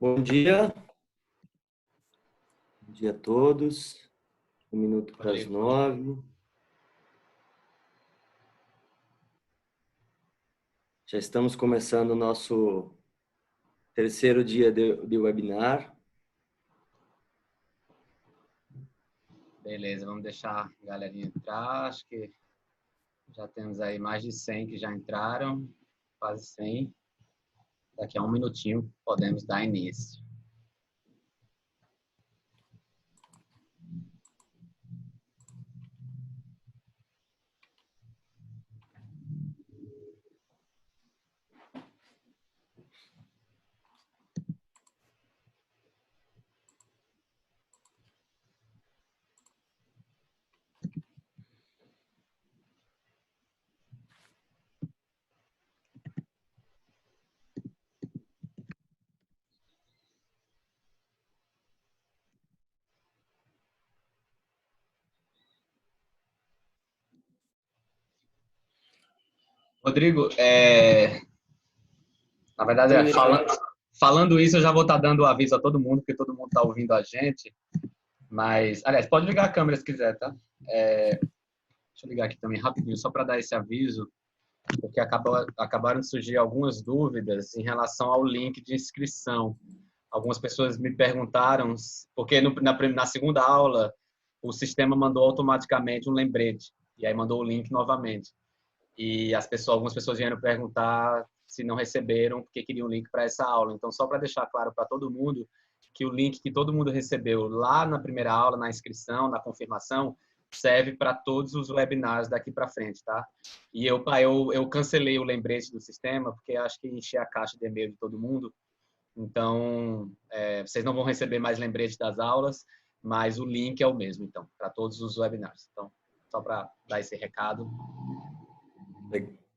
Bom dia. Bom dia a todos. 1 minuto para as 9. Já estamos começando o nosso terceiro dia de webinar. Beleza, vamos deixar a galerinha entrar. Acho que já temos aí mais de 100 que já entraram, quase 100. Daqui a 1 minutinho podemos dar início. Rodrigo, na verdade, falando isso, eu já vou estar dando o aviso a todo mundo, porque todo mundo está ouvindo a gente. Mas, aliás, pode ligar a câmera se quiser, tá? Deixa eu ligar aqui também rapidinho, só para dar esse aviso, porque acabaram de surgir algumas dúvidas em relação ao link de inscrição. Algumas pessoas me perguntaram, porque na segunda aula o sistema mandou automaticamente um lembrete, e aí mandou o link novamente. E algumas pessoas vieram perguntar se não receberam, porque queriam o link para essa aula. Então, só para deixar claro para todo mundo que o link que todo mundo recebeu lá na primeira aula, na inscrição, na confirmação, serve para todos os webinars daqui para frente, tá? E eu cancelei o lembrete do sistema, porque acho que enchi a caixa de e-mail de todo mundo. Então, vocês não vão receber mais lembrete das aulas, mas o link é o mesmo, então, para todos os webinars. Então, só para dar esse recado.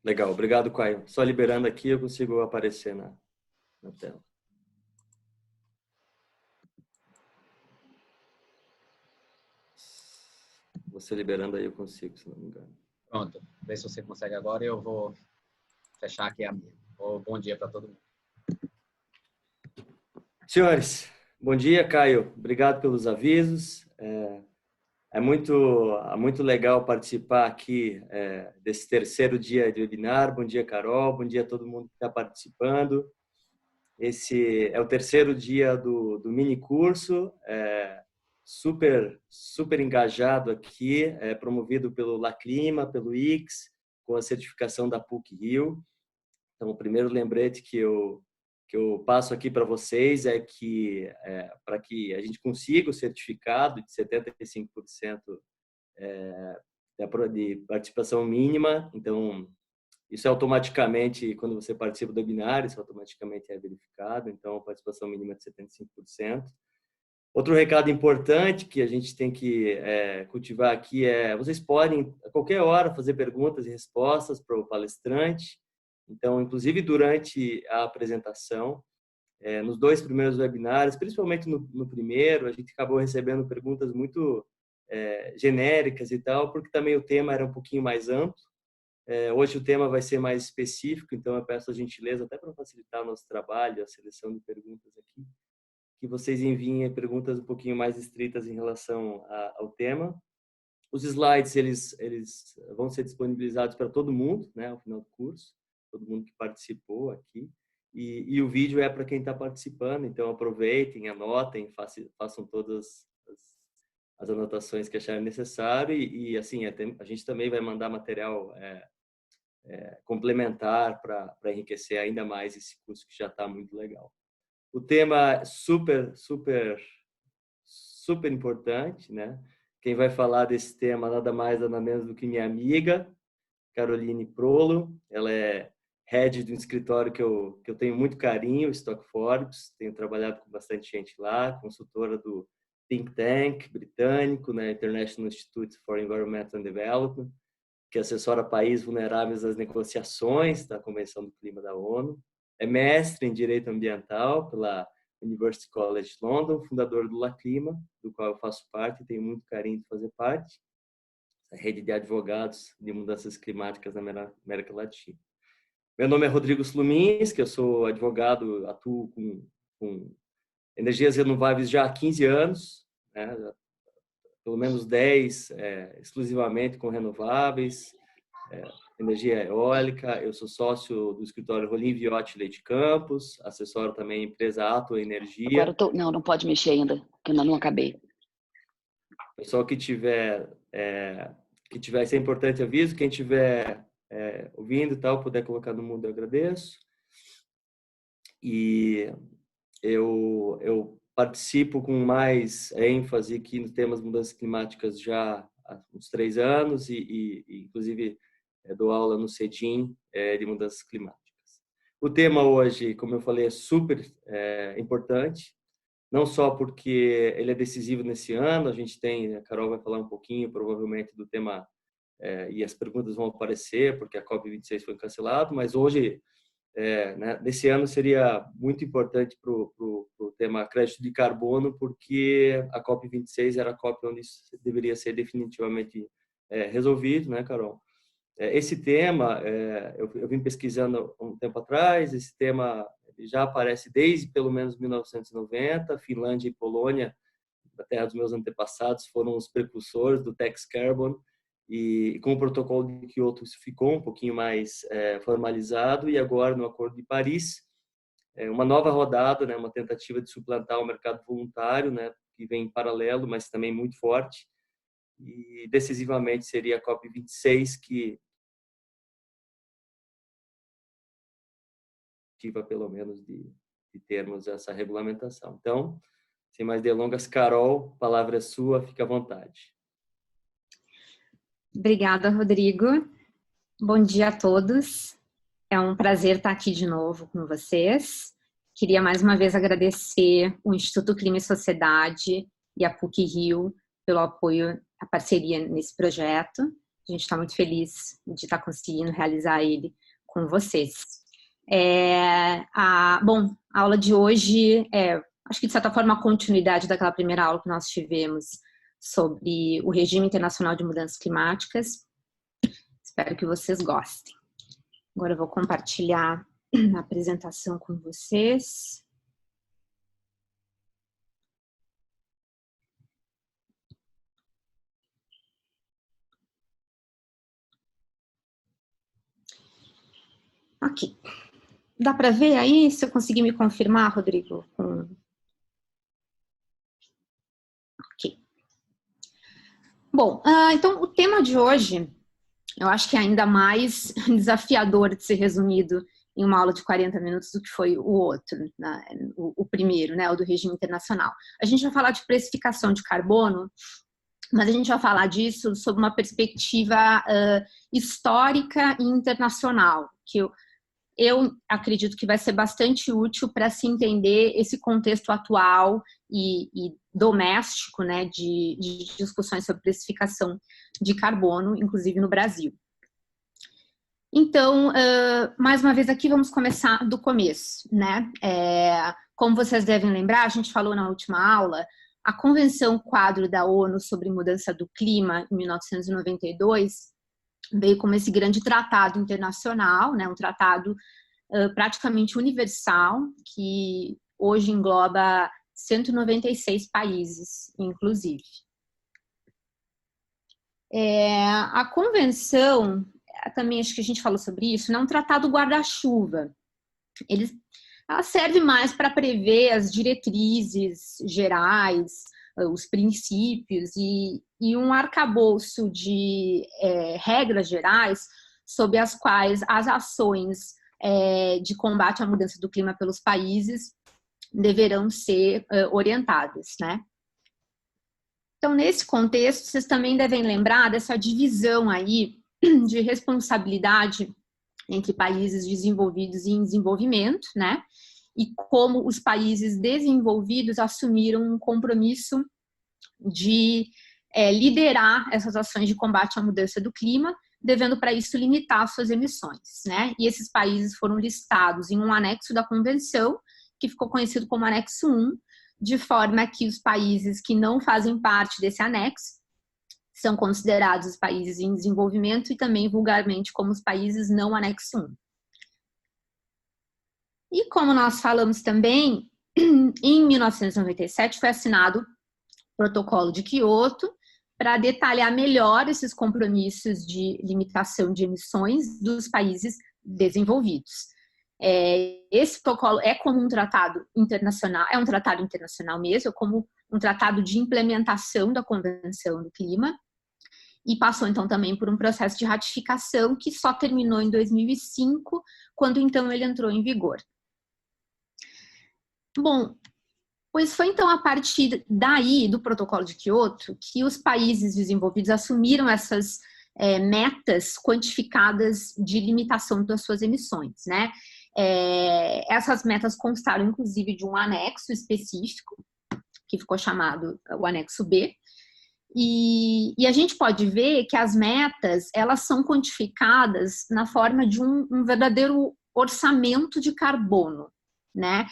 Legal, obrigado, Caio. Só liberando aqui eu consigo aparecer na tela. Você liberando aí eu consigo, se não me engano. Pronto, vê se você consegue agora e eu vou fechar aqui a minha. Bom dia para todo mundo. Senhores, bom dia, Caio. Obrigado pelos avisos. É muito legal participar aqui desse terceiro dia de webinar. Bom dia, Carol. Bom dia a todo mundo que está participando. Esse é o terceiro dia do mini curso, super engajado aqui, promovido pelo Laclima, pelo IX, com a certificação da PUC-Rio. Então, o primeiro lembrete que eu passo aqui para vocês é que, para que a gente consiga o certificado de 75% de participação mínima, então, isso é automaticamente, quando você participa do webinar, isso automaticamente é verificado, então, a participação mínima é de 75%. Outro recado importante que a gente tem que cultivar aqui vocês podem, a qualquer hora, fazer perguntas e respostas para o palestrante. Então, inclusive durante a apresentação, nos 2 primeiros webinários, principalmente no primeiro, a gente acabou recebendo perguntas muito genéricas e tal, porque também o tema era um pouquinho mais amplo. Hoje o tema vai ser mais específico, então eu peço a gentileza, até para facilitar o nosso trabalho, a seleção de perguntas aqui, que vocês enviem perguntas um pouquinho mais estritas em relação ao tema. Os slides, eles vão ser disponibilizados para todo mundo, né, ao final do curso, todo mundo que participou aqui. E o vídeo é para quem está participando, então aproveitem, anotem, façam todas as anotações que acharem necessário. E assim, a gente também vai mandar material complementar para enriquecer ainda mais esse curso que já está muito legal. O tema é super importante, né? Quem vai falar desse tema nada mais nada menos do que minha amiga Caroline Prolo. Ela é head de um escritório que eu tenho muito carinho, Stock Forbes. Tenho trabalhado com bastante gente lá, consultora do think tank britânico, né, International Institute for Environmental Development, que assessora países vulneráveis às negociações da Convenção do Clima da ONU. É mestre em Direito Ambiental pela University College London, fundador do Laclima, do qual eu faço parte e tenho muito carinho de fazer parte, a rede de advogados de mudanças climáticas na América Latina. Meu nome é Rodrigo Slumins, que eu sou advogado, atuo com energias renováveis já há 15 anos, né? Pelo menos 10 exclusivamente com renováveis, energia eólica. Eu sou sócio do escritório Rolim Viotti Leite Campos, assessoro também a empresa Ato Energia. Agora não pode mexer ainda, que eu ainda não acabei. Pessoal que tiver, isso é importante aviso, quem tiver ouvindo e tal, puder colocar no mundo, eu agradeço. E eu participo com mais ênfase aqui no temas de mudanças climáticas já há uns 3 anos e inclusive dou aula no CEDIM de mudanças climáticas. O tema hoje, como eu falei, é super importante, não só porque ele é decisivo nesse ano, a Carol vai falar um pouquinho provavelmente do tema e as perguntas vão aparecer porque a COP26 foi cancelada, mas hoje né, nesse ano seria muito importante para o tema crédito de carbono, porque a COP26 era a COP onde isso deveria ser definitivamente resolvido, né, Carol? Esse tema, eu vim pesquisando um tempo atrás, esse tema já aparece desde pelo menos 1990, Finlândia e Polônia, da terra dos meus antepassados, foram os precursores do Tax Carbon, e com o protocolo de Kyoto isso ficou um pouquinho mais formalizado, e agora no Acordo de Paris, uma nova rodada, né, uma tentativa de suplantar o mercado voluntário, né, que vem em paralelo, mas também muito forte, e decisivamente seria a COP26 que ativa pelo menos de termos essa regulamentação. Então, sem mais delongas, Carol, a palavra é sua, fique à vontade. Obrigada, Rodrigo. Bom dia a todos. É um prazer estar aqui de novo com vocês. Queria mais uma vez agradecer o Instituto Clima e Sociedade e a PUC-Rio pelo apoio, a parceria nesse projeto. A gente está muito feliz de estar conseguindo realizar ele com vocês. A aula de hoje acho que de certa forma a continuidade daquela primeira aula que nós tivemos sobre o regime internacional de mudanças climáticas. Espero que vocês gostem. Agora eu vou compartilhar a apresentação com vocês. Ok. Dá para ver aí? Se eu conseguir me confirmar, Rodrigo? Ok. Bom, então o tema de hoje, eu acho que é ainda mais desafiador de ser resumido em uma aula de 40 minutos do que foi o outro, né? O primeiro, né, o do regime internacional. A gente vai falar de precificação de carbono, mas a gente vai falar disso sob uma perspectiva histórica e internacional, que eu acredito que vai ser bastante útil para se entender esse contexto atual e doméstico, né, de discussões sobre precificação de carbono, inclusive no Brasil. Então, mais uma vez aqui, vamos começar do começo, né? Como vocês devem lembrar, a gente falou na última aula, a Convenção Quadro da ONU sobre Mudança do Clima, em 1992, veio como esse grande tratado internacional, né? Um tratado praticamente universal, que hoje engloba 196 países, inclusive. A convenção, também acho que a gente falou sobre isso, é um tratado guarda-chuva. Ela serve mais para prever as diretrizes gerais, os princípios e um arcabouço de regras gerais sob as quais as ações de combate à mudança do clima pelos países deverão ser orientadas, né? Então, nesse contexto, vocês também devem lembrar dessa divisão aí de responsabilidade entre países desenvolvidos e em desenvolvimento, né? E como os países desenvolvidos assumiram um compromisso de liderar essas ações de combate à mudança do clima, devendo para isso limitar suas emissões, né? E esses países foram listados em um anexo da convenção, que ficou conhecido como anexo 1, de forma que os países que não fazem parte desse anexo são considerados os países em desenvolvimento e também vulgarmente como os países não anexo 1. E como nós falamos também, em 1997 foi assinado o Protocolo de Quioto para detalhar melhor esses compromissos de limitação de emissões dos países desenvolvidos. Esse protocolo é como um tratado internacional, é um tratado internacional mesmo, é como um tratado de implementação da Convenção do Clima, e passou então também por um processo de ratificação que só terminou em 2005, quando então ele entrou em vigor. Bom, pois foi então a partir daí, do Protocolo de Quioto, que os países desenvolvidos assumiram essas metas quantificadas de limitação das suas emissões, né? Essas metas constaram, inclusive, de um anexo específico, que ficou chamado o anexo B, e a gente pode ver que as metas, elas são quantificadas na forma de um verdadeiro orçamento de carbono, né?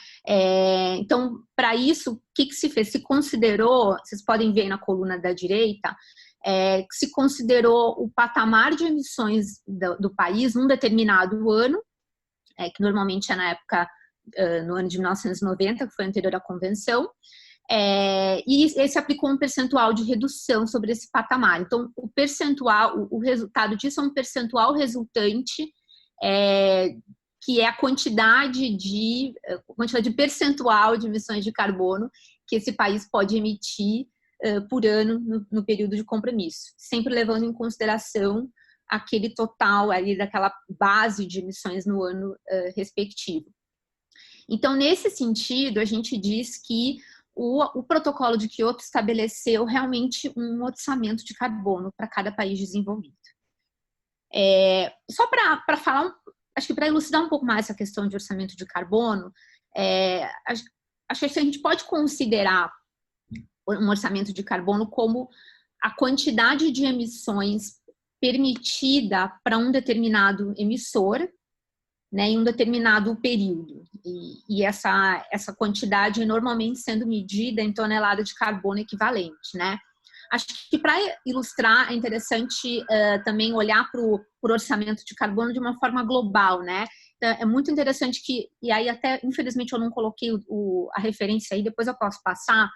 Então, para isso, o que se fez? Se considerou, vocês podem ver aí na coluna da direita, que se considerou o patamar de emissões do país num determinado ano, que normalmente é na época, no ano de 1990, que foi anterior à convenção, e esse aplicou um percentual de redução sobre esse patamar. Então, o percentual, o resultado disso é um percentual resultante, que é a quantidade de percentual de emissões de carbono que esse país pode emitir por ano no período de compromisso, sempre levando em consideração aquele total ali daquela base de emissões no ano respectivo. Então, nesse sentido, a gente diz que o Protocolo de Quioto estabeleceu realmente um orçamento de carbono para cada país desenvolvido. Só para falar, acho que para elucidar um pouco mais essa questão de orçamento de carbono, acho que a gente pode considerar um orçamento de carbono como a quantidade de emissões permitida para um determinado emissor, né, em um determinado período. E essa quantidade é normalmente sendo medida em tonelada de carbono equivalente, né? Acho que para ilustrar é interessante também olhar para o orçamento de carbono de uma forma global, né? Então, é muito interessante que, e aí até, infelizmente, eu não coloquei a referência aí, depois eu posso passar,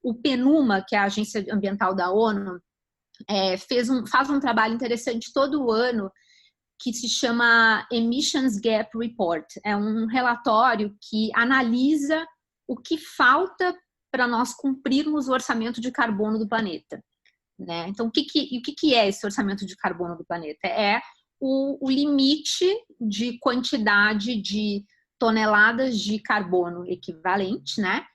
o PNUMA, que é a Agência Ambiental da ONU, faz um trabalho interessante todo ano que se chama Emissions Gap Report. É um relatório que analisa o que falta para nós cumprirmos o orçamento de carbono do planeta, né? Então, o que é esse orçamento de carbono do planeta? É o limite de quantidade de toneladas de carbono equivalente, né?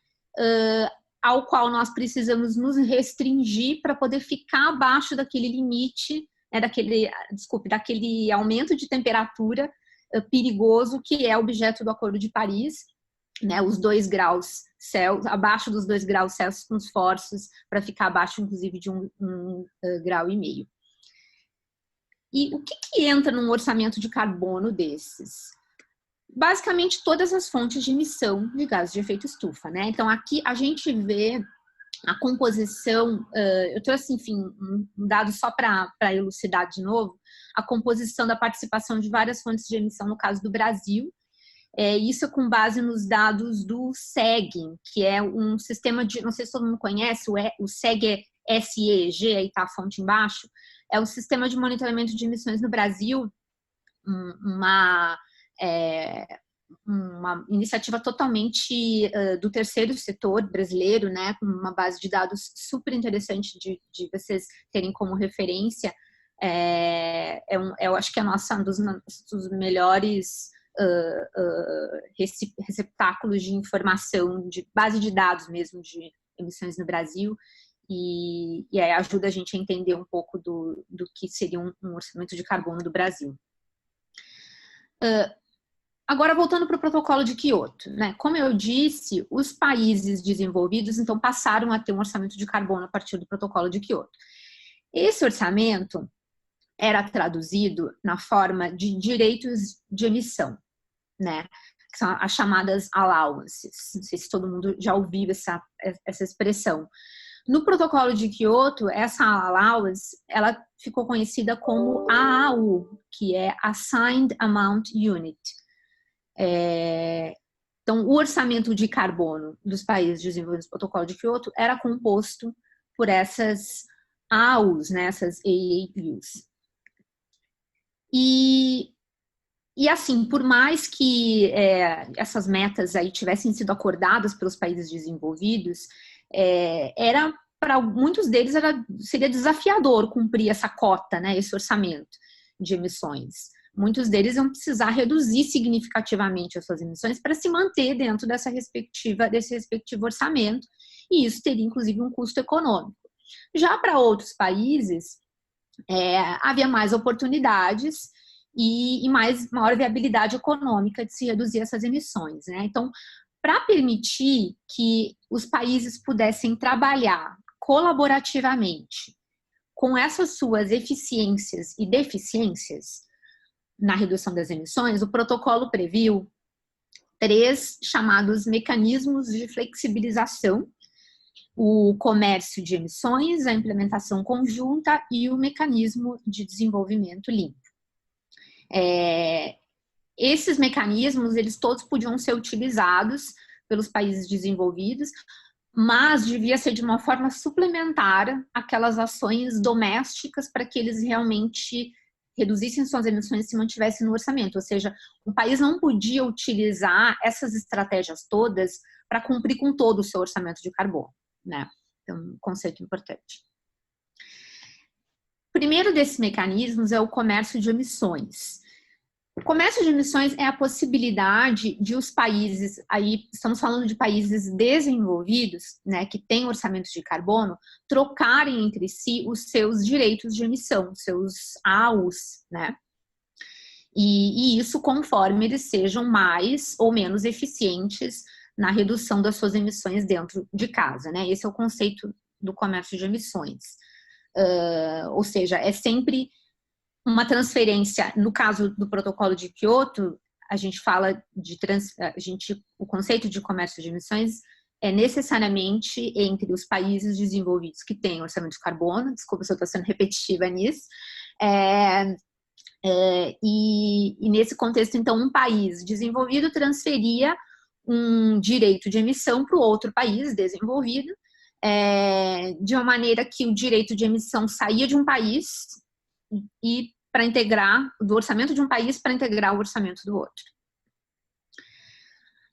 Ao qual nós precisamos nos restringir para poder ficar abaixo daquele limite, daquele aumento de temperatura perigoso que é objeto do Acordo de Paris, né, os 2 graus Celsius, abaixo dos 2 graus Celsius com esforços para ficar abaixo, inclusive, de 1,5 grau. E o que entra num orçamento de carbono desses? Basicamente, todas as fontes de emissão de gases de efeito estufa, né? Então, aqui a gente vê a composição, eu trouxe, enfim, um dado só para elucidar de novo, a composição da participação de várias fontes de emissão, no caso do Brasil, isso com base nos dados do SEG, que é um sistema de, não sei se todo mundo conhece, o SEG é SEG, aí está a fonte embaixo, é um sistema de monitoramento de emissões no Brasil, uma iniciativa totalmente do terceiro setor brasileiro, né, com uma base de dados super interessante de vocês terem como referência. Eu acho que é um dos melhores receptáculos de informação, de base de dados mesmo de emissões no Brasil, e aí ajuda a gente a entender um pouco do que seria um orçamento de carbono do Brasil. Agora, voltando para o Protocolo de Quioto, né? Como eu disse, os países desenvolvidos, então, passaram a ter um orçamento de carbono a partir do Protocolo de Quioto. Esse orçamento era traduzido na forma de direitos de emissão, né? Que são as chamadas allowances. Não sei se todo mundo já ouviu essa expressão. No Protocolo de Quioto, essa allowance, ela ficou conhecida como AAU, que é Assigned Amount Unit. Então, o orçamento de carbono dos países desenvolvidos no Protocolo de Kyoto era composto por essas AUs, né, essas AAUs. E assim, por mais que essas metas aí tivessem sido acordadas pelos países desenvolvidos, para muitos deles seria desafiador cumprir essa cota, né, esse orçamento de emissões. Muitos deles vão precisar reduzir significativamente as suas emissões para se manter dentro desse respectivo orçamento, e isso teria, inclusive, um custo econômico. Já para outros países, havia mais oportunidades e maior viabilidade econômica de se reduzir essas emissões, né? Então, para permitir que os países pudessem trabalhar colaborativamente com essas suas eficiências e deficiências na redução das emissões, o protocolo previu 3 chamados mecanismos de flexibilização: o comércio de emissões, a implementação conjunta e o mecanismo de desenvolvimento limpo. Esses mecanismos, eles todos podiam ser utilizados pelos países desenvolvidos, mas devia ser de uma forma suplementar aquelas ações domésticas para que eles realmente reduzissem suas emissões e se mantivessem no orçamento. Ou seja, o país não podia utilizar essas estratégias todas para cumprir com todo o seu orçamento de carbono, né? Então, um conceito importante. O primeiro desses mecanismos é o comércio de emissões. O comércio de emissões é a possibilidade de os países, aí estamos falando de países desenvolvidos, né, que têm orçamentos de carbono, trocarem entre si os seus direitos de emissão, seus AUs, né? E isso conforme eles sejam mais ou menos eficientes na redução das suas emissões dentro de casa, né? Esse é o conceito do comércio de emissões. Ou seja, é sempre uma transferência. No caso do protocolo de Kyoto, a gente fala o conceito de comércio de emissões é necessariamente entre os países desenvolvidos que têm orçamento de carbono, desculpa se eu estou sendo repetitiva nisso, e nesse contexto, então, um país desenvolvido transferia um direito de emissão para o outro país desenvolvido, de uma maneira que o direito de emissão saía de um país e para integrar do orçamento de um país para integrar o orçamento do outro.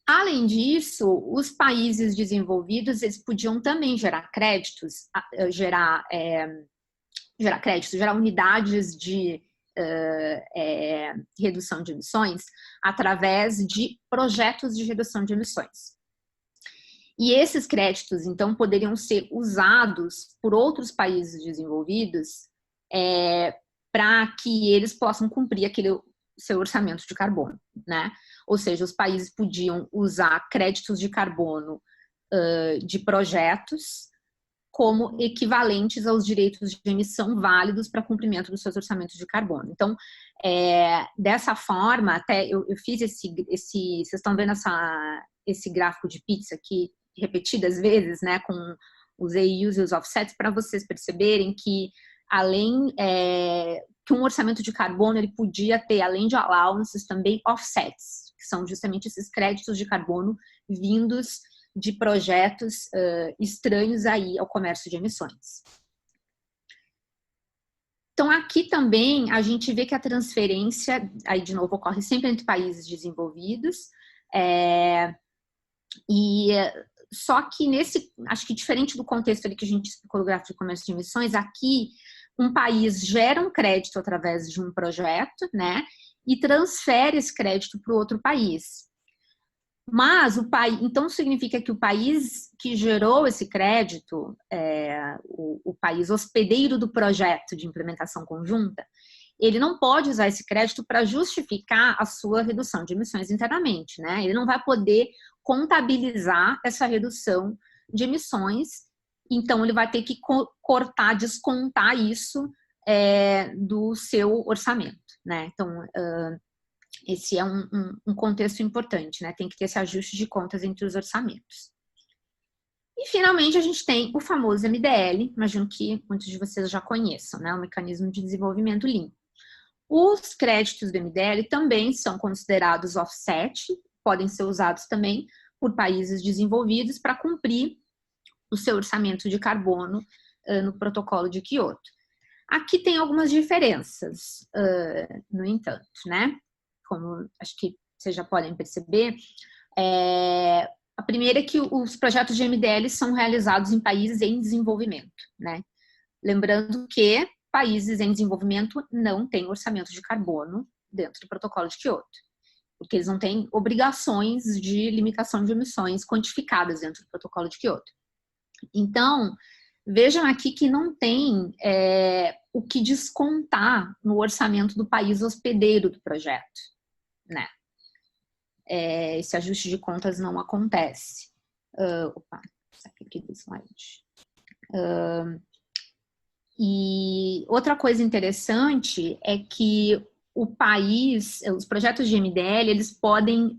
Além disso, os países desenvolvidos eles podiam também gerar créditos, gerar unidades de redução de emissões através de projetos de redução de emissões. E esses créditos, então, poderiam ser usados por outros países desenvolvidos para que eles possam cumprir aquele seu orçamento de carbono, né? Ou seja, os países podiam usar créditos de carbono de projetos como equivalentes aos direitos de emissão válidos para cumprimento dos seus orçamentos de carbono. Então, dessa forma, até eu fiz vocês estão vendo esse gráfico de pizza aqui repetidas vezes, né, com os AUs e os offsets, para vocês perceberem que além que um orçamento de carbono ele podia ter, além de allowances, também offsets, que são justamente esses créditos de carbono vindos de projetos estranhos aí ao comércio de emissões. Então, aqui também a gente vê que a transferência, aí de novo, ocorre sempre entre países desenvolvidos, só que acho que diferente do contexto ali que a gente explicou no gráfico de comércio de emissões, aqui um país gera um crédito através de um projeto, né, e transfere esse crédito para o outro país. Mas então significa que o país que gerou esse crédito, o país hospedeiro do projeto de implementação conjunta, ele não pode usar esse crédito para justificar a sua redução de emissões internamente, né? Ele não vai poder contabilizar essa redução de emissões, então ele vai ter que descontar isso do seu orçamento, né? Então, esse é um contexto importante, né? Tem que ter esse ajuste de contas entre os orçamentos. E, finalmente, a gente tem o famoso MDL, imagino que muitos de vocês já conheçam, né? O Mecanismo de Desenvolvimento Limpo. Os créditos do MDL também são considerados offset, podem ser usados também por países desenvolvidos para cumprir o seu orçamento de carbono no protocolo de Quioto. Aqui tem algumas diferenças, no entanto, né? Como acho que vocês já podem perceber, a primeira é que os projetos de MDL são realizados em países em desenvolvimento, né? Lembrando que países em desenvolvimento não têm orçamento de carbono dentro do protocolo de Quioto, porque eles não têm obrigações de limitação de emissões quantificadas dentro do protocolo de Quioto. Então, vejam aqui que não tem o que descontar no orçamento do país hospedeiro do projeto, né? Esse ajuste de contas não acontece. Saí aqui do slide. E outra coisa interessante é que os projetos de MDL, eles podem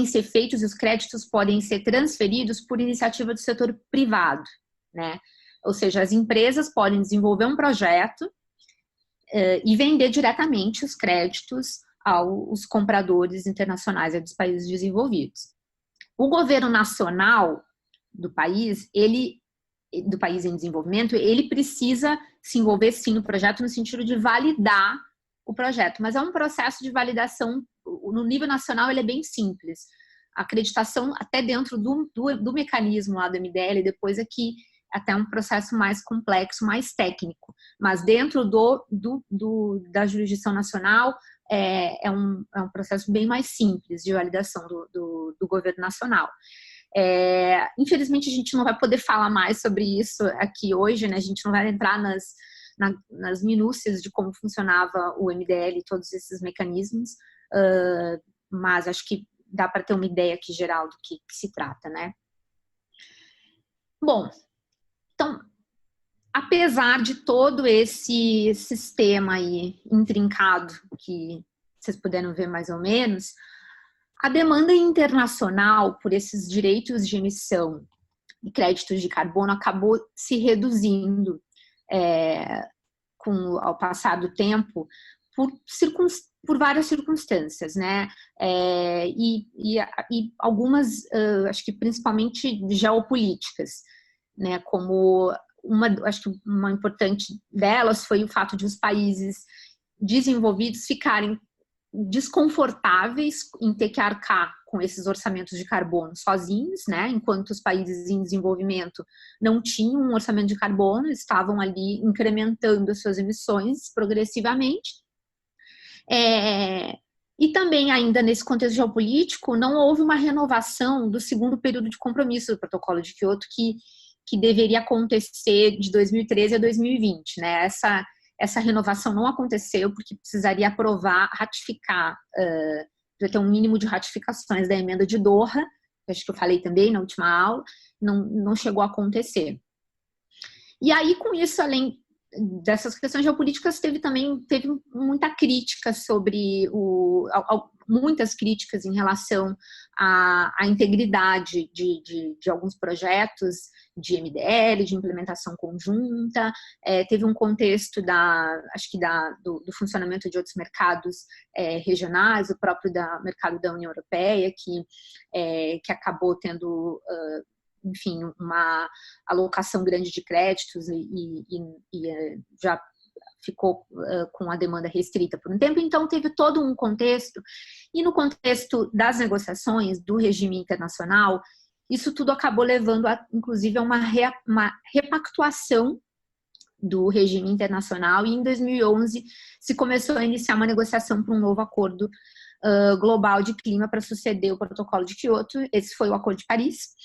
ser feitos e os créditos podem ser transferidos por iniciativa do setor privado, né? Ou seja, as empresas podem desenvolver um projeto e vender diretamente os créditos aos compradores internacionais dos países desenvolvidos. O governo nacional do país em desenvolvimento, ele precisa se envolver sim no projeto no sentido de validar o projeto, mas é um processo de validação, no nível nacional ele é bem simples. A acreditação até dentro do mecanismo lá do MDL, depois é que até um processo mais complexo, mais técnico, mas dentro da jurisdição nacional é um processo bem mais simples de validação do governo nacional. Infelizmente a gente não vai poder falar mais sobre isso aqui hoje, né? A gente não vai entrar nas minúcias de como funcionava o MDL e todos esses mecanismos, mas acho que dá para ter uma ideia aqui geral do que se trata, né? Bom, então, apesar de todo esse sistema aí intrincado que vocês puderam ver mais ou menos, a demanda internacional por esses direitos de emissão e créditos de carbono acabou se reduzindo ao passar do tempo por várias circunstâncias, né? E algumas, acho que principalmente geopolíticas, né? Como acho que uma importante delas foi o fato de os países desenvolvidos ficarem desconfortáveis em ter que arcar com esses orçamentos de carbono sozinhos, né? Enquanto os países em desenvolvimento não tinham um orçamento de carbono, estavam ali incrementando as suas emissões progressivamente. E também, ainda nesse contexto geopolítico, não houve uma renovação do segundo período de compromisso do Protocolo de Quioto, que deveria acontecer de 2013 a 2020, né? Essa renovação não aconteceu porque precisaria ratificar, ter um mínimo de ratificações da emenda de Doha, acho que eu falei também na última aula, não chegou a acontecer. E aí, com isso, além dessas questões geopolíticas, teve muita crítica muitas críticas em relação à integridade de alguns projetos de MDL, de implementação conjunta. Teve um contexto do funcionamento de outros mercados regionais, o próprio mercado da União Europeia, que acabou tendo enfim, uma alocação grande de créditos e já ficou com a demanda restrita por um tempo. Então, teve todo um contexto, e no contexto das negociações do regime internacional, isso tudo acabou levando, inclusive, a uma repactuação do regime internacional, e em 2011 se começou a iniciar uma negociação para um novo acordo global de clima para suceder o Protocolo de Quioto. Esse foi o Acordo de Paris.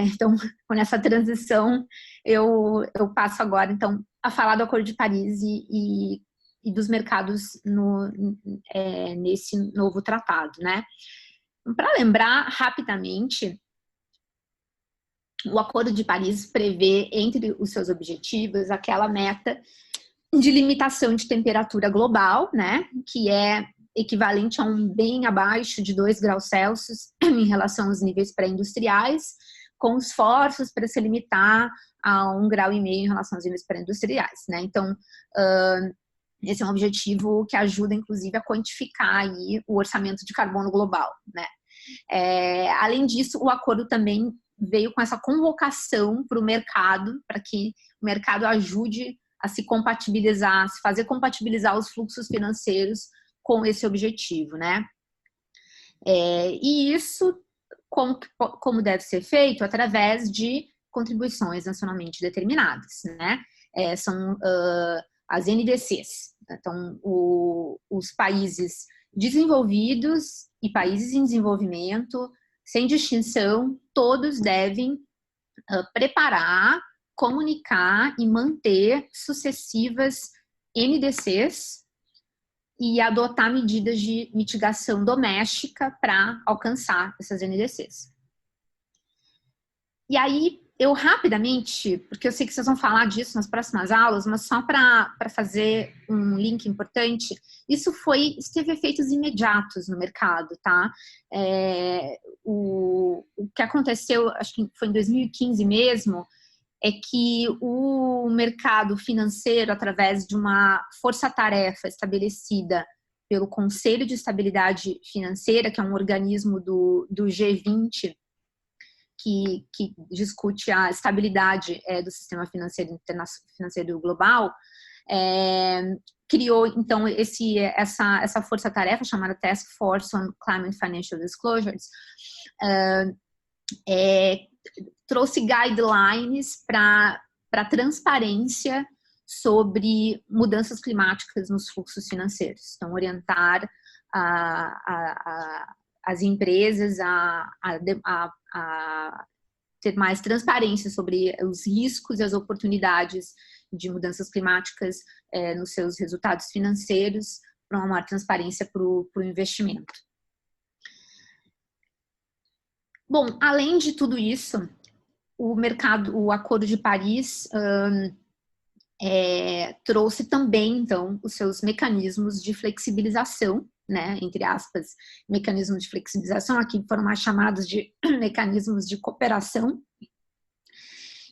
Então, com essa transição, eu passo agora, então, a falar do Acordo de Paris e dos mercados nesse novo tratado, né? Para lembrar rapidamente, o Acordo de Paris prevê, entre os seus objetivos, aquela meta de limitação de temperatura global, né? Que é equivalente a bem abaixo de 2 graus Celsius em relação aos níveis pré-industriais, com esforços para se limitar a 1,5 graus em relação aos níveis pré-industriais, né? Então, Esse é um objetivo que ajuda, inclusive, a quantificar aí o orçamento de carbono global, né? Além disso, o acordo também veio com essa convocação para o mercado, para que o mercado ajude a se compatibilizar, se fazer compatibilizar os fluxos financeiros com esse objetivo, né? E isso, como deve ser feito? Através de contribuições nacionalmente determinadas, né? São as NDCs. Então, os países desenvolvidos e países em desenvolvimento, sem distinção, todos devem preparar, comunicar e manter sucessivas NDCs e adotar medidas de mitigação doméstica para alcançar essas NDCs. E aí, eu rapidamente, porque eu sei que vocês vão falar disso nas próximas aulas, mas só para fazer um link importante, isso teve efeitos imediatos no mercado, tá? O que aconteceu, acho que foi em 2015 mesmo, é que o mercado financeiro, através de uma força-tarefa estabelecida pelo Conselho de Estabilidade Financeira, que é um organismo do G20, que discute a estabilidade do sistema financeiro global, criou, então, essa força-tarefa chamada Task Force on Climate Financial Disclosures, trouxe guidelines para transparência sobre mudanças climáticas nos fluxos financeiros. Então, orientar as empresas a ter mais transparência sobre os riscos e as oportunidades de mudanças climáticas nos seus resultados financeiros, para uma maior transparência para o investimento. Bom, além de tudo isso, o Acordo de Paris trouxe também, então, os seus mecanismos de flexibilização, né, entre aspas, mecanismos de flexibilização, aqui foram mais chamados de mecanismos de cooperação,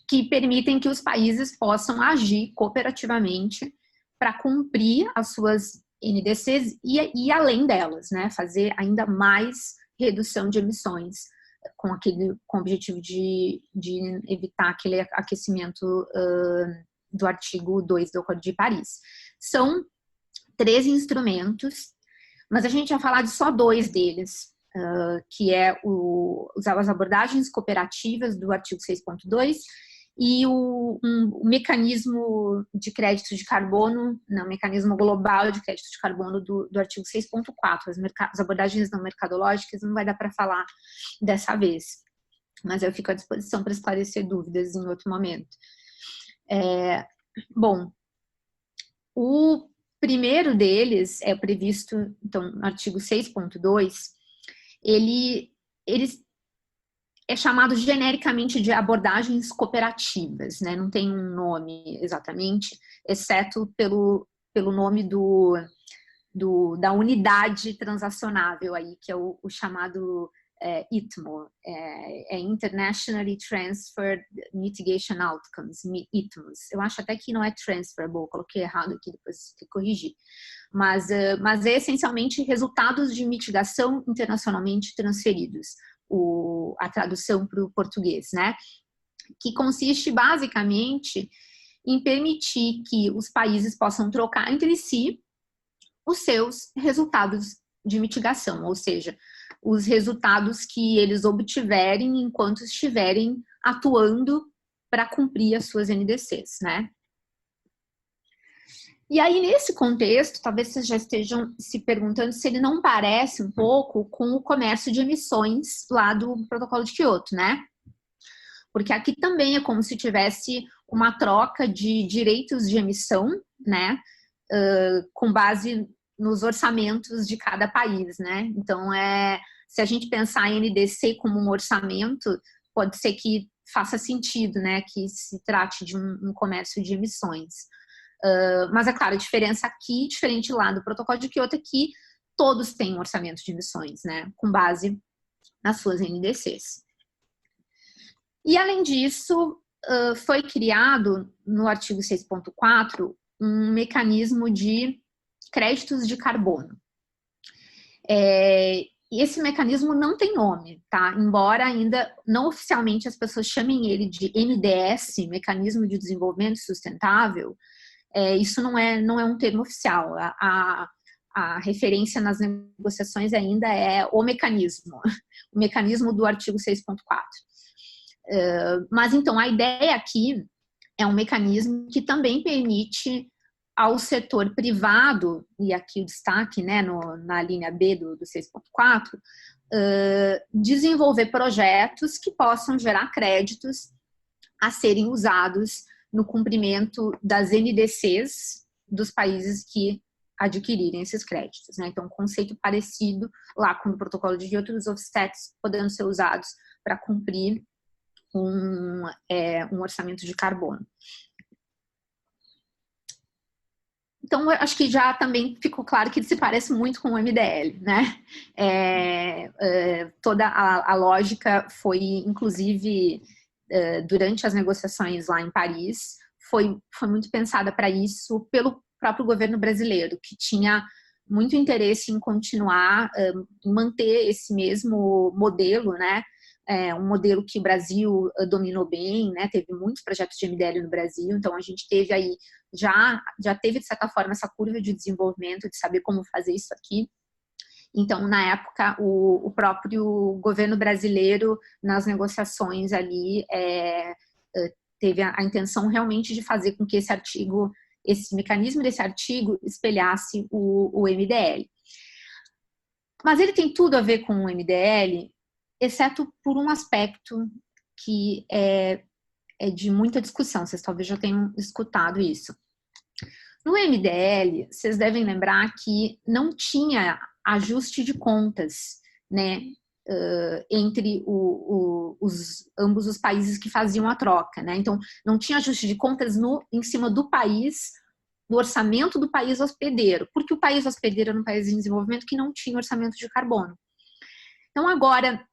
que permitem que os países possam agir cooperativamente para cumprir as suas NDCs e além delas, né, fazer ainda mais redução de emissões, com o objetivo de evitar aquele aquecimento do artigo 2 do Acordo de Paris. São 3 instrumentos, mas a gente vai falar de só 2 deles, que as abordagens cooperativas do artigo 6.2 e o mecanismo de crédito de carbono, o mecanismo global de crédito de carbono do artigo 6.4. As abordagens não mercadológicas não vai dar para falar dessa vez, mas eu fico à disposição para esclarecer dúvidas em outro momento. Bom, o primeiro deles é previsto, então, no artigo 6.2, ele é chamado genericamente de abordagens cooperativas, né? Não tem um nome exatamente, exceto pelo nome da unidade transacionável aí, que é o chamado ITMO, Internationally Transferred Mitigation Outcomes, ITMOs. Eu acho até que não é transferable, coloquei errado aqui, depois tem que corrigir. Mas é essencialmente resultados de mitigação internacionalmente transferidos, a tradução para o português, né? Que consiste basicamente em permitir que os países possam trocar entre si os seus resultados de mitigação, ou seja, os resultados que eles obtiverem enquanto estiverem atuando para cumprir as suas NDCs, né? E aí, nesse contexto, talvez vocês já estejam se perguntando se ele não parece um pouco com o comércio de emissões lá do Protocolo de Kyoto, né? Porque aqui também é como se tivesse uma troca de direitos de emissão, né? Com base nos orçamentos de cada país, né? Então, se a gente pensar em NDC como um orçamento, pode ser que faça sentido, né? Que se trate de um comércio de emissões. Mas, é claro, a diferença aqui, diferente lá do Protocolo de Kyoto, é que todos têm um orçamento de emissões, né? Com base nas suas NDCs. E, além disso, foi criado, no artigo 6.4, um mecanismo de créditos de carbono. E esse mecanismo não tem nome, tá? Embora ainda não oficialmente as pessoas chamem ele de NDS, Mecanismo de Desenvolvimento Sustentável, isso não é um termo oficial. A referência nas negociações ainda é o mecanismo do artigo 6.4. Mas então a ideia aqui é um mecanismo que também permite ao setor privado, e aqui o destaque, né, na linha B do 6.4, desenvolver projetos que possam gerar créditos a serem usados no cumprimento das NDCs dos países que adquirirem esses créditos, né? Então, um conceito parecido lá com o protocolo de Kyoto, os offsets podendo ser usados para cumprir um orçamento de carbono. Então, eu acho que já também ficou claro que ele se parece muito com o MDL, né? Toda a lógica foi, inclusive, durante as negociações lá em Paris, foi muito pensada para isso pelo próprio governo brasileiro, que tinha muito interesse em continuar, em manter esse mesmo modelo, né? Um modelo que o Brasil dominou bem, né? Teve muitos projetos de MDL no Brasil, então a gente teve aí, já teve de certa forma essa curva de desenvolvimento, de saber como fazer isso aqui. Então, na época, o próprio governo brasileiro, nas negociações ali, teve a intenção realmente de fazer com que esse mecanismo desse artigo espelhasse o MDL. Mas ele tem tudo a ver com o MDL, exceto por um aspecto que é de muita discussão. Vocês talvez já tenham escutado isso. No MDL, vocês devem lembrar que não tinha ajuste de contas, né, entre ambos os países que faziam a troca, né? Então, não tinha ajuste de contas em cima do país, do orçamento do país hospedeiro, porque o país hospedeiro era um país em desenvolvimento que não tinha orçamento de carbono. Então, agora,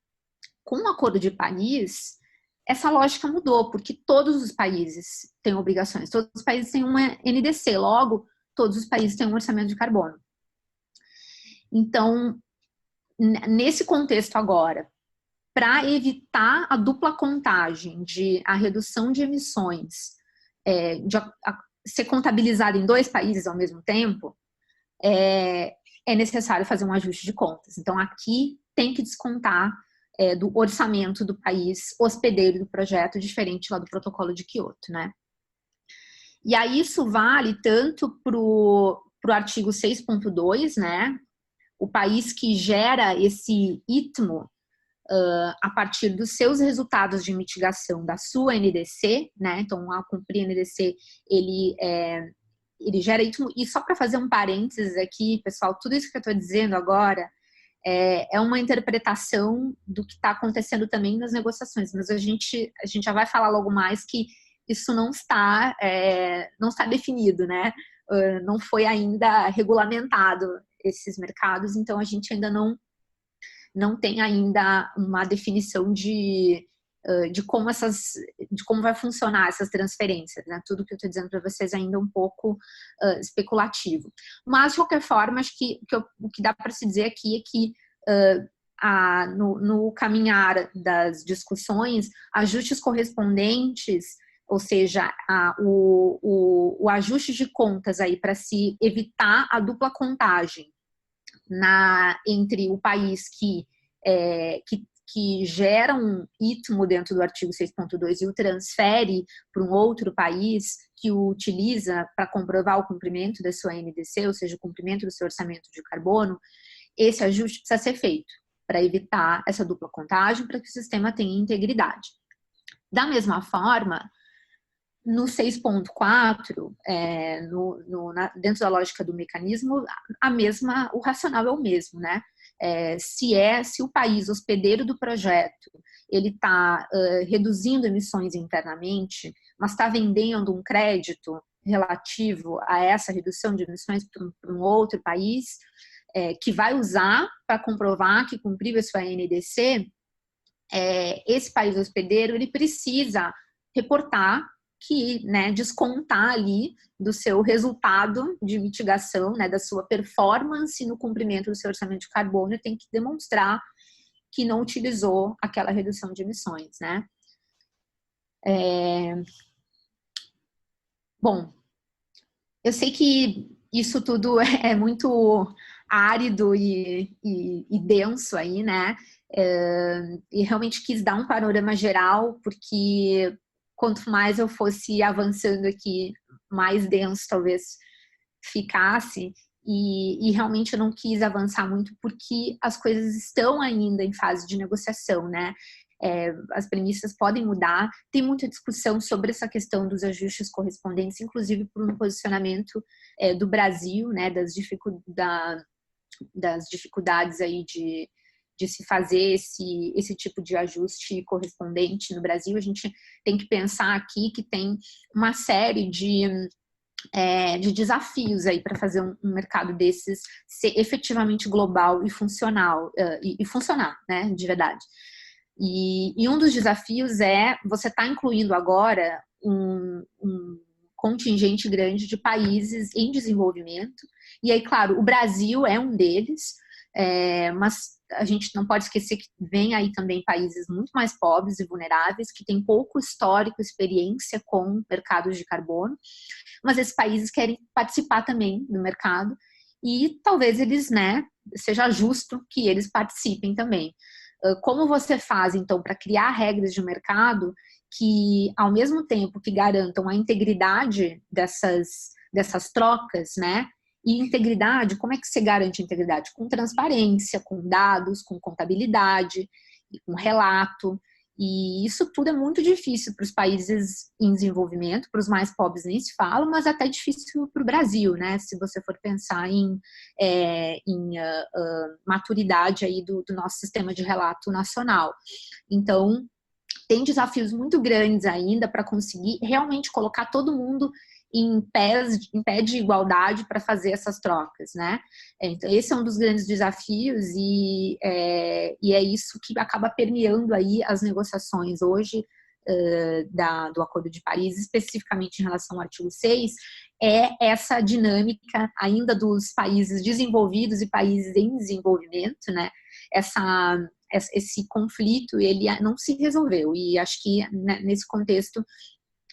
com o Acordo de Paris, essa lógica mudou, porque todos os países têm obrigações, todos os países têm uma NDC, logo, todos os países têm um orçamento de carbono. Então, nesse contexto agora, para evitar a dupla contagem de a redução de emissões ser contabilizada em 2 países ao mesmo tempo, é necessário fazer um ajuste de contas. Então, aqui tem que descontar do orçamento do país hospedeiro do projeto, diferente lá do protocolo de Kyoto, né? E aí isso vale tanto para o artigo 6.2, né? O país que gera esse ITMO a partir dos seus resultados de mitigação da sua NDC, né? Então, ao cumprir a NDC, ele gera ITMO. E só para fazer um parênteses aqui, pessoal, tudo isso que eu estou dizendo agora é uma interpretação do que está acontecendo também nas negociações, mas a gente já vai falar logo mais que isso não está definido, né? Não foi ainda regulamentado esses mercados, então a gente ainda não tem ainda uma definição de como vai funcionar essas transferências, né? Tudo que eu estou dizendo para vocês ainda é um pouco especulativo. Mas, de qualquer forma, acho que o que dá para se dizer aqui é que no caminhar das discussões, ajustes correspondentes, ou seja, o ajuste de contas aí para se evitar a dupla contagem entre o país que gera um ITMO dentro do artigo 6.2 e o transfere para um outro país que o utiliza para comprovar o cumprimento da sua NDC, ou seja, o cumprimento do seu orçamento de carbono, esse ajuste precisa ser feito para evitar essa dupla contagem, para que o sistema tenha integridade. Da mesma forma, no 6.4, dentro da lógica do mecanismo, o racional é o mesmo, né? Se o país hospedeiro do projeto ele está reduzindo emissões internamente, mas está vendendo um crédito relativo a essa redução de emissões para um outro país, que vai usar para comprovar que cumpriu a sua NDC, esse país hospedeiro ele precisa reportar que, né, descontar ali do seu resultado de mitigação, né, da sua performance no cumprimento do seu orçamento de carbono, tem que demonstrar que não utilizou aquela redução de emissões, né? Bom, eu sei que isso tudo é muito árido e denso aí, né? E realmente quis dar um panorama geral, porque quanto mais eu fosse avançando aqui, mais denso talvez ficasse. E realmente eu não quis avançar muito, porque as coisas estão ainda em fase de negociação, né? As premissas podem mudar, tem muita discussão sobre essa questão dos ajustes correspondentes, inclusive por um posicionamento do Brasil, né, das dificuldades aí de se fazer esse tipo de ajuste correspondente no Brasil. A gente tem que pensar aqui que tem uma série de desafios aí para fazer um mercado desses ser efetivamente global e funcional, e funcionar, né, de verdade. E um dos desafios você está incluindo agora um contingente grande de países em desenvolvimento. E aí, claro, o Brasil é um deles, mas a gente não pode esquecer que vem aí também países muito mais pobres e vulneráveis, que têm pouco histórico, experiência com mercados de carbono, mas esses países querem participar também do mercado e talvez eles, né, seja justo que eles participem também. Como você faz, então, para criar regras de mercado que, ao mesmo tempo que garantam a integridade dessas trocas, né? E integridade, como é que você garante integridade? Com transparência, com dados, com contabilidade, com relato. E isso tudo é muito difícil para os países em desenvolvimento, para os mais pobres nem se fala, mas até difícil para o Brasil, né? Se você for pensar em maturidade aí do nosso sistema de relato nacional. Então, tem desafios muito grandes ainda para conseguir realmente colocar todo mundo em pé de igualdade para fazer essas trocas, né? Então, esse é um dos grandes desafios e é isso que acaba permeando aí as negociações hoje do Acordo de Paris, especificamente em relação ao artigo 6, essa dinâmica ainda dos países desenvolvidos e países em desenvolvimento, né? Esse conflito, ele não se resolveu e acho que nesse contexto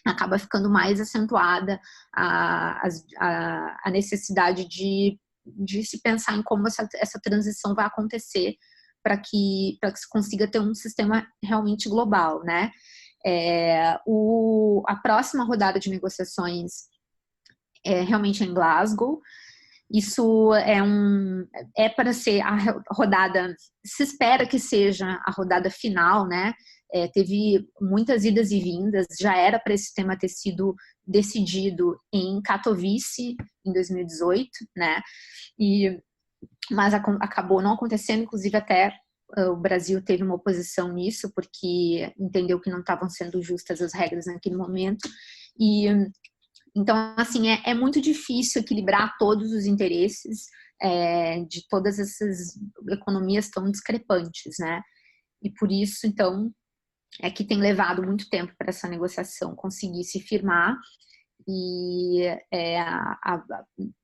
acaba ficando mais acentuada a necessidade de se pensar em como essa transição vai acontecer para que se consiga ter um sistema realmente global, né? A próxima rodada de negociações realmente em Glasgow. Isso é para ser a rodada, se espera que seja a rodada final, né? Teve muitas idas e vindas, já era para esse tema ter sido decidido em Katowice em 2018, né? Mas acabou não acontecendo, inclusive até o Brasil teve uma oposição nisso, porque entendeu que não estavam sendo justas as regras naquele momento. Então, assim, é muito difícil equilibrar todos os interesses de todas essas economias tão discrepantes, né? E por isso, então, que tem levado muito tempo para essa negociação conseguir se firmar e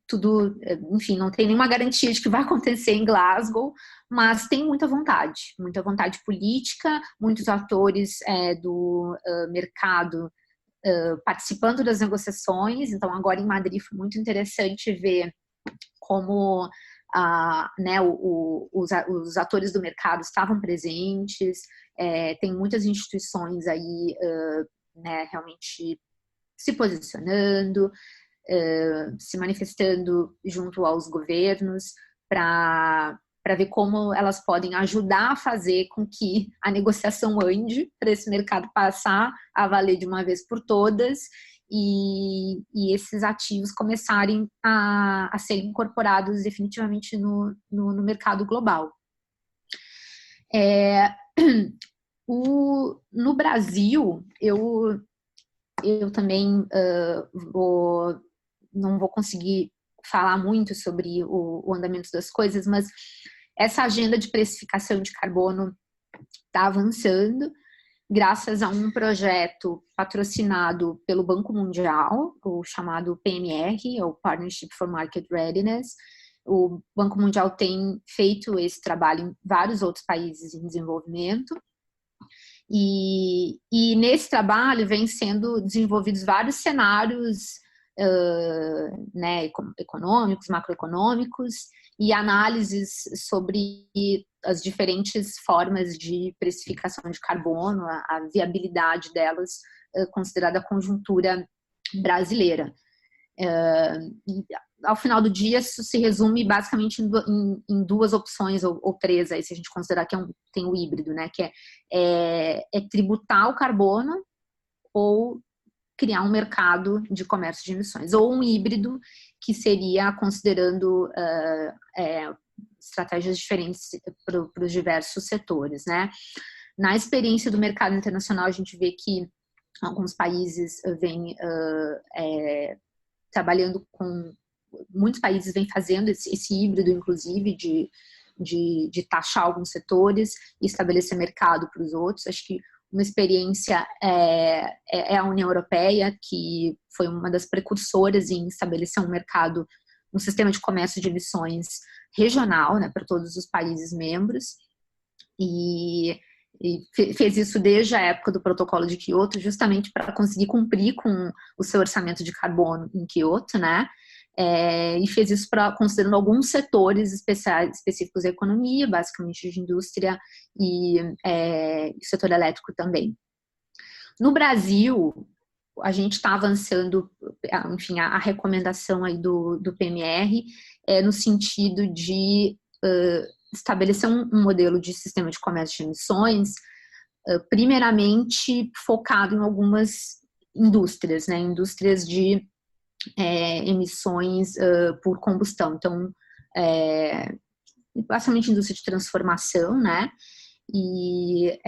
tudo, enfim, não tem nenhuma garantia de que vai acontecer em Glasgow, mas tem muita vontade política, muitos atores do mercado participando das negociações. Então, agora em Madrid foi muito interessante ver como os atores do mercado estavam presentes. Tem muitas instituições aí realmente se posicionando, se manifestando junto aos governos para ver como elas podem ajudar a fazer com que a negociação ande para esse mercado passar a valer de uma vez por todas e esses ativos começarem a serem incorporados definitivamente no mercado global. No Brasil, eu também não vou conseguir falar muito sobre o andamento das coisas, mas essa agenda de precificação de carbono está avançando. graças a um projeto patrocinado pelo Banco Mundial, o chamado PMR, ou Partnership for Market Readiness. O Banco Mundial tem feito esse trabalho em vários outros países em desenvolvimento. E nesse trabalho vem sendo desenvolvidos vários cenários né, econômicos, macroeconômicos, e análises sobre as diferentes formas de precificação de carbono, a viabilidade delas, considerada a conjuntura brasileira. E, ao final do dia, isso se resume basicamente em duas opções, ou três, aí, se a gente considerar que tem o híbrido, né, que é tributar o carbono ou criar um mercado de comércio de emissões, ou um híbrido, que seria considerando estratégias diferentes para os diversos setores, né? Na experiência do mercado internacional, a gente vê que alguns países vêm trabalhando com... Muitos países vêm fazendo esse híbrido, inclusive, de taxar alguns setores e estabelecer mercado para os outros. Acho que uma experiência é a União Europeia, que foi uma das precursoras em estabelecer um mercado, um sistema de comércio de emissões regional, né, para todos os países membros, e fez isso desde a época do protocolo de Kyoto, justamente para conseguir cumprir com o seu orçamento de carbono em Kyoto, né? E fez isso considerando alguns setores específicos da economia, basicamente de indústria e setor elétrico também. No Brasil, a gente está avançando, enfim, a recomendação aí do PMR no sentido de estabelecer um modelo de sistema de comércio de emissões, primeiramente focado em algumas indústrias, né? Indústrias de emissões por combustão. Então, basicamente indústria de transformação, né? E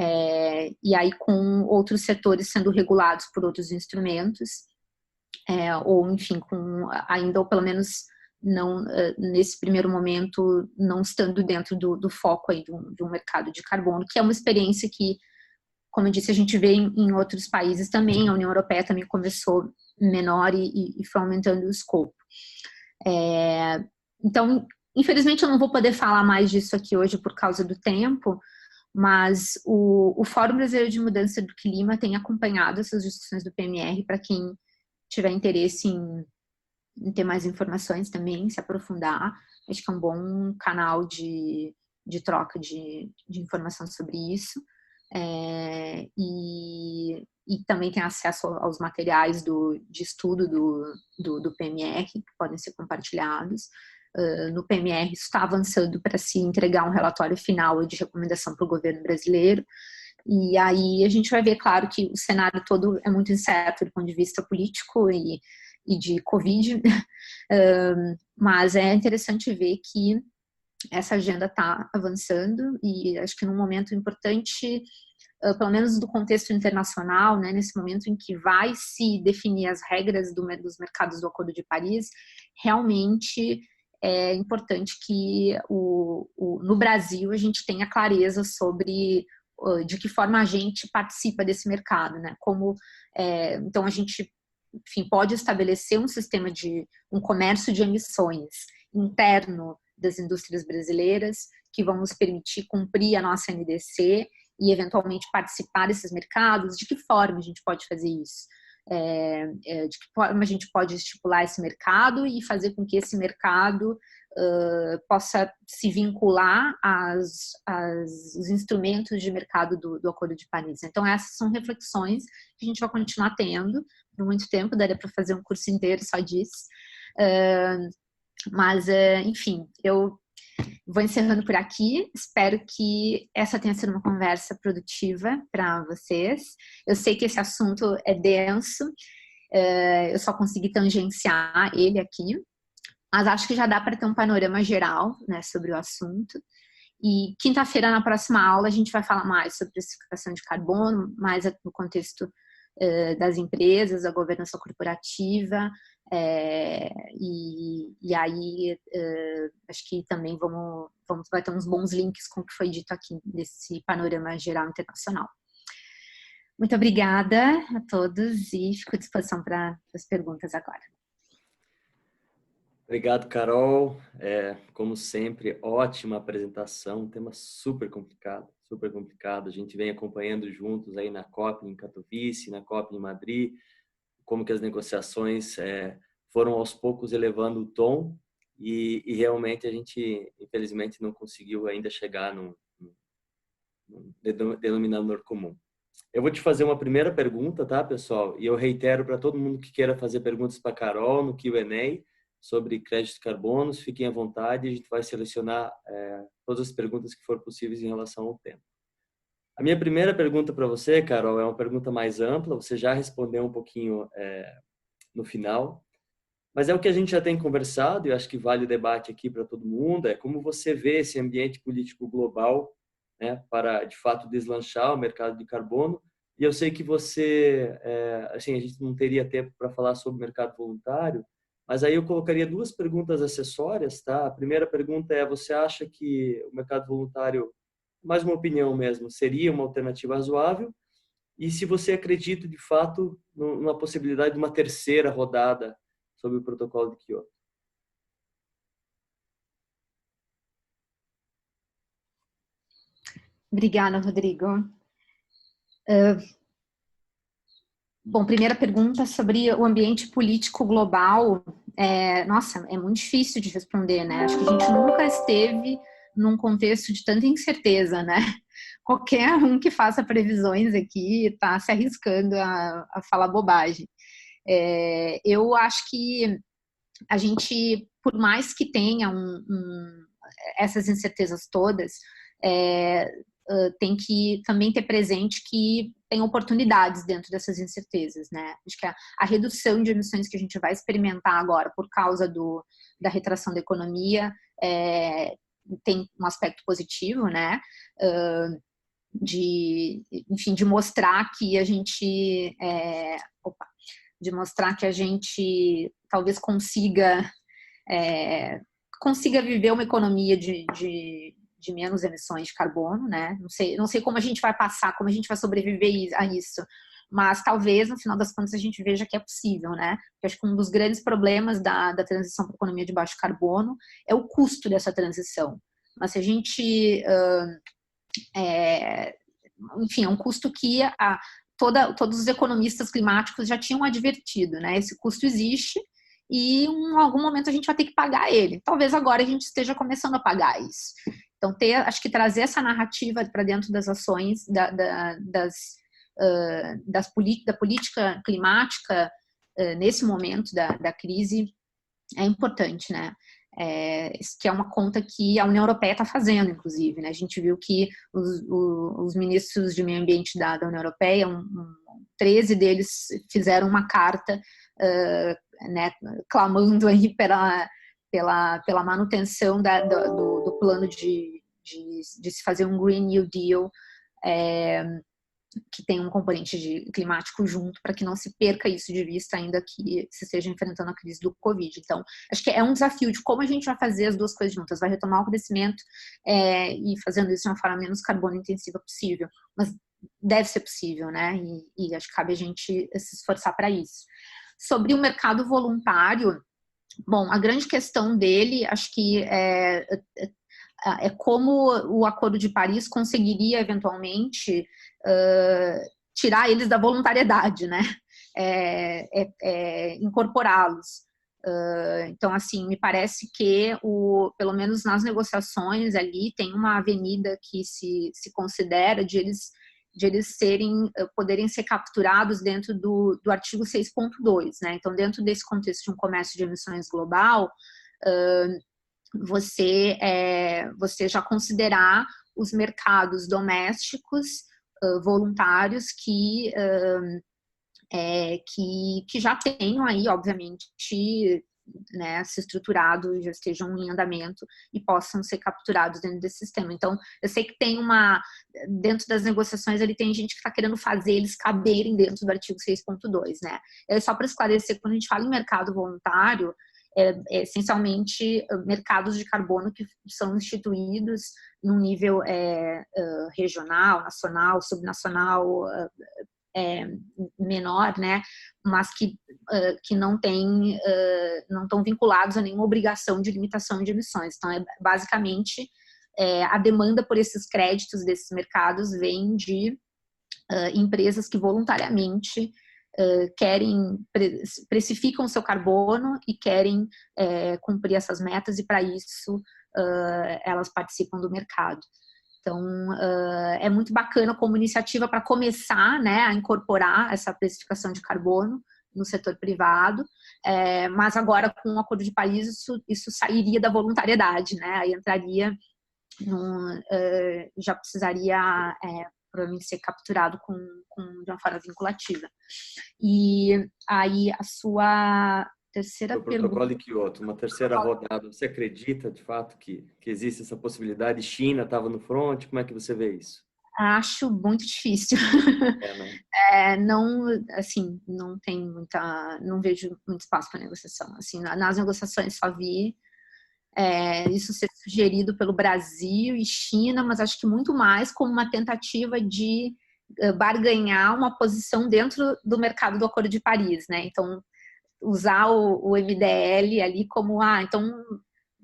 aí com outros setores sendo regulados por outros instrumentos, ou enfim, ainda, ou pelo menos não, nesse primeiro momento, não estando dentro do foco aí de um mercado de carbono, que é uma experiência que, como eu disse, a gente vê em outros países também. A União Europeia também começou menor e foi aumentando o escopo. Então, infelizmente, eu não vou poder falar mais disso aqui hoje por causa do tempo, mas o Fórum Brasileiro de Mudança do Clima tem acompanhado essas discussões do PMR, para quem tiver interesse em ter mais informações também, se aprofundar. Acho que é um bom canal de troca de informação sobre isso. E também tem acesso aos materiais de estudo do PMR, que podem ser compartilhados. No PMR, isso está avançando para se entregar um relatório final de recomendação para o governo brasileiro. E aí a gente vai ver, claro, que o cenário todo é muito incerto do ponto de vista político e de Covid, mas é interessante ver que essa agenda está avançando, e acho que num momento importante, pelo menos do contexto internacional, né, nesse momento em que vai se definir as regras dos mercados do Acordo de Paris, realmente é importante que no Brasil a gente tenha clareza sobre de que forma a gente participa desse mercado, né? Então a gente, enfim, pode estabelecer um sistema um comércio de emissões interno das indústrias brasileiras, que vão nos permitir cumprir a nossa NDC e eventualmente participar desses mercados. De que forma a gente pode fazer isso? De que forma a gente pode estipular esse mercado e fazer com que esse mercado possa se vincular aos instrumentos de mercado do Acordo de Paris. Então, essas são reflexões que a gente vai continuar tendo por muito tempo. Daria para fazer um curso inteiro só disso. Mas, enfim, eu vou encerrando por aqui. Espero que essa tenha sido uma conversa produtiva para vocês. Eu sei que esse assunto é denso, eu só consegui tangenciar ele aqui, mas acho que já dá para ter um panorama geral, né, sobre o assunto. E quinta-feira, na próxima aula, a gente vai falar mais sobre precificação de carbono, mais no contexto das empresas, da governança corporativa, e aí acho que também vai ter uns bons links com o que foi dito aqui nesse panorama geral internacional. Muito obrigada a todos e fico à disposição para as perguntas agora. Obrigado, Carol. Como sempre, ótima apresentação, um tema super complicado, super complicado. A gente vem acompanhando juntos aí na COP em Katowice, na COP em Madrid, como que as negociações foram aos poucos elevando o tom e realmente a gente, infelizmente, não conseguiu ainda chegar num denominador comum. Eu vou te fazer uma primeira pergunta, tá, pessoal? E eu reitero para todo mundo que queira fazer perguntas para a Carol no Q&A sobre créditos de carbono, fiquem à vontade, a gente vai selecionar todas as perguntas que for possíveis em relação ao tema. A minha primeira pergunta para você, Carol, é uma pergunta mais ampla, você já respondeu um pouquinho no final, mas é o que a gente já tem conversado e eu acho que vale o debate aqui para todo mundo, é como você vê esse ambiente político global, né, para, de fato, deslanchar o mercado de carbono. E eu sei que você, assim, a gente não teria tempo para falar sobre o mercado voluntário, mas aí eu colocaria duas perguntas acessórias, tá? A primeira pergunta é, você acha que o mercado voluntário, mais uma opinião mesmo, seria uma alternativa razoável? E se você acredita, de fato, numa possibilidade de uma terceira rodada sobre o protocolo de Kyoto? Obrigada, Rodrigo. Bom, primeira pergunta sobre o ambiente político global. Nossa, é muito difícil de responder, né? Acho que a gente nunca esteve num contexto de tanta incerteza, né? Qualquer um que faça previsões aqui está se arriscando a falar bobagem. Eu acho que a gente, por mais que tenha essas incertezas todas, tem que também ter presente que tem oportunidades dentro dessas incertezas, né? Acho que a redução de emissões que a gente vai experimentar agora por causa da retração da economia tem um aspecto positivo, né? Enfim, de mostrar que a gente talvez consiga viver uma economia de menos emissões de carbono, né? Não sei como a gente vai passar, como a gente vai sobreviver a isso, mas talvez, no final das contas, a gente veja que é possível, né? Porque acho que um dos grandes problemas da transição para a economia de baixo carbono é o custo dessa transição. Mas se a gente... enfim, é um custo que todos os economistas climáticos já tinham advertido, né? Esse custo existe e em algum momento a gente vai ter que pagar ele. Talvez agora a gente esteja começando a pagar isso. Então, acho que trazer essa narrativa para dentro das ações, da política climática nesse momento da crise é importante, né? Que é uma conta que a União Europeia está fazendo, inclusive, né? A gente viu que os ministros de meio ambiente da União Europeia, 13 deles fizeram uma carta né, clamando aí pela manutenção do plano de se fazer um Green New Deal que tem um componente climático junto, para que não se perca isso de vista, ainda que se esteja enfrentando a crise do Covid. Então, acho que é um desafio de como a gente vai fazer as duas coisas juntas, vai retomar o crescimento e fazendo isso de uma forma menos carbono intensiva possível, mas deve ser possível, né? E acho que cabe a gente se esforçar para isso. Sobre o mercado voluntário, bom, a grande questão dele, acho que é como o Acordo de Paris conseguiria, eventualmente, tirar eles da voluntariedade, né? Incorporá-los. Então, assim, me parece que, pelo menos nas negociações ali, tem uma avenida que se considera de eles poderem ser capturados dentro do artigo 6.2, né? Então, dentro desse contexto de um comércio de emissões global, você já considerar os mercados domésticos voluntários que já tenham aí, obviamente, né, se estruturado, já estejam em andamento e possam ser capturados dentro desse sistema. Então, eu sei que dentro das negociações, tem gente que está querendo fazer eles caberem dentro do artigo 6.2, né? Só para esclarecer, quando a gente fala em mercado voluntário, essencialmente mercados de carbono que são instituídos num nível regional, nacional, subnacional, menor, né? Mas que não estão vinculados a nenhuma obrigação de limitação de emissões. Então, basicamente, a demanda por esses créditos desses mercados vem de empresas que voluntariamente precificam o seu carbono e querem cumprir essas metas, e para isso elas participam do mercado. Então, é muito bacana como iniciativa para começar, né, a incorporar essa precificação de carbono no setor privado, mas agora com o Acordo de Paris isso sairia da voluntariedade, né, aí entraria, já precisaria provavelmente ser capturado de uma forma vinculativa. E aí a sua terceira pergunta... O protocolo de Kyoto, uma terceira rodada, você acredita de fato que existe essa possibilidade? China estava no front, como é que você vê isso? Acho muito difícil. Né? Não, assim, não vejo muito espaço para negociação. Assim, nas negociações só vi isso ser sugerido pelo Brasil e China, mas acho que muito mais como uma tentativa de barganhar uma posição dentro do mercado do Acordo de Paris, né? Então, usar o MDL ali como, então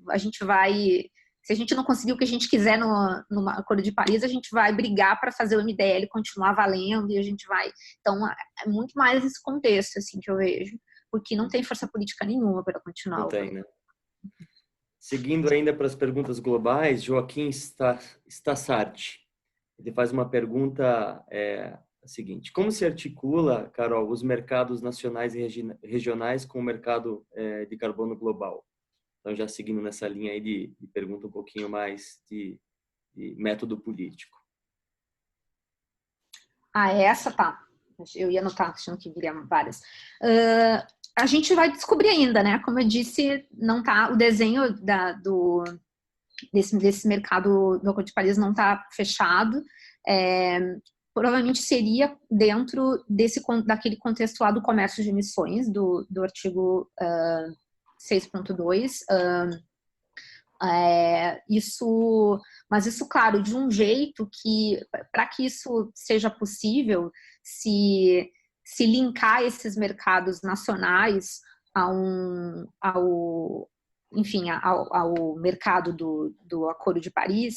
a gente vai, se a gente não conseguir o que a gente quiser no Acordo de Paris, a gente vai brigar para fazer o MDL continuar valendo, e a gente vai... Então, é muito mais esse contexto, assim, que eu vejo, porque não tem força política nenhuma para continuar. Não tem, né? Seguindo ainda para as perguntas globais, Joaquim Stassart, ele faz uma pergunta a seguinte: como se articula, Carol, os mercados nacionais e regionais com o mercado de carbono global? Então, já seguindo nessa linha aí de pergunta um pouquinho mais de método político. Essa tá. Eu ia anotar, achando que viria várias. A gente vai descobrir ainda, né? Como eu disse, não tá, o desenho desse mercado do Acordo de Paris não está fechado. Provavelmente seria dentro daquele contexto lá do comércio de emissões, do artigo 6.2. Mas isso, claro, de um jeito que, para que isso seja possível, se linkar esses mercados nacionais ao mercado do Acordo de Paris,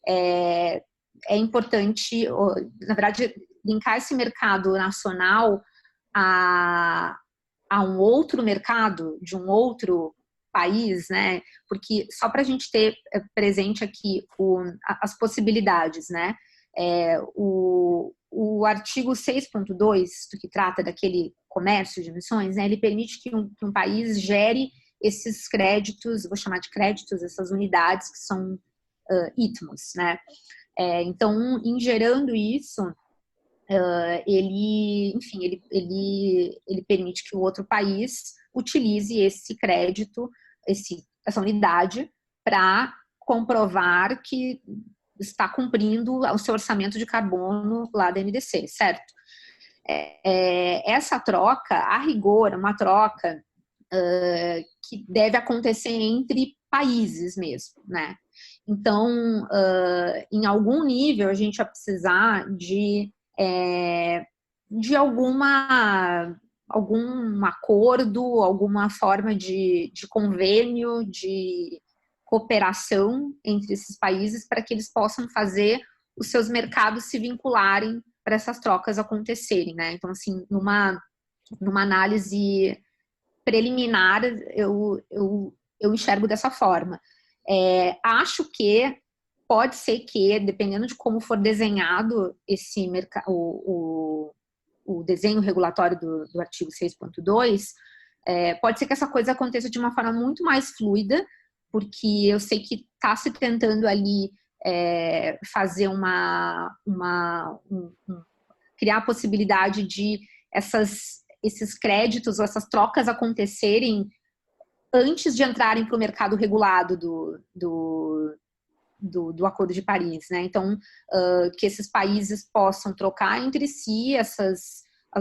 é importante, na verdade, linkar esse mercado nacional a um outro mercado de um outro país, né? Porque só para a gente ter presente aqui as possibilidades, né? O artigo 6.2, que trata daquele comércio de emissões, né? Ele permite que um país gere esses créditos, vou chamar de créditos, essas unidades que são ITMOs, né? Então, em gerando isso, ele permite que o outro país utilize esse crédito, essa unidade, para comprovar que está cumprindo o seu orçamento de carbono lá da NDC, certo? Essa troca, a rigor, é uma troca que deve acontecer entre países mesmo, né? Então, em algum nível, a gente vai precisar de algum acordo, alguma forma de convênio, de cooperação entre esses países para que eles possam fazer os seus mercados se vincularem para essas trocas acontecerem, né? Então, assim, numa análise preliminar, eu enxergo dessa forma. Acho que pode ser que, dependendo de como for desenhado esse o desenho regulatório do artigo 6.2, pode ser que essa coisa aconteça de uma forma muito mais fluida, porque eu sei que está se tentando ali fazer criar a possibilidade de esses créditos ou essas trocas acontecerem antes de entrarem para o mercado regulado do Acordo de Paris, né? Então, que esses países possam trocar entre si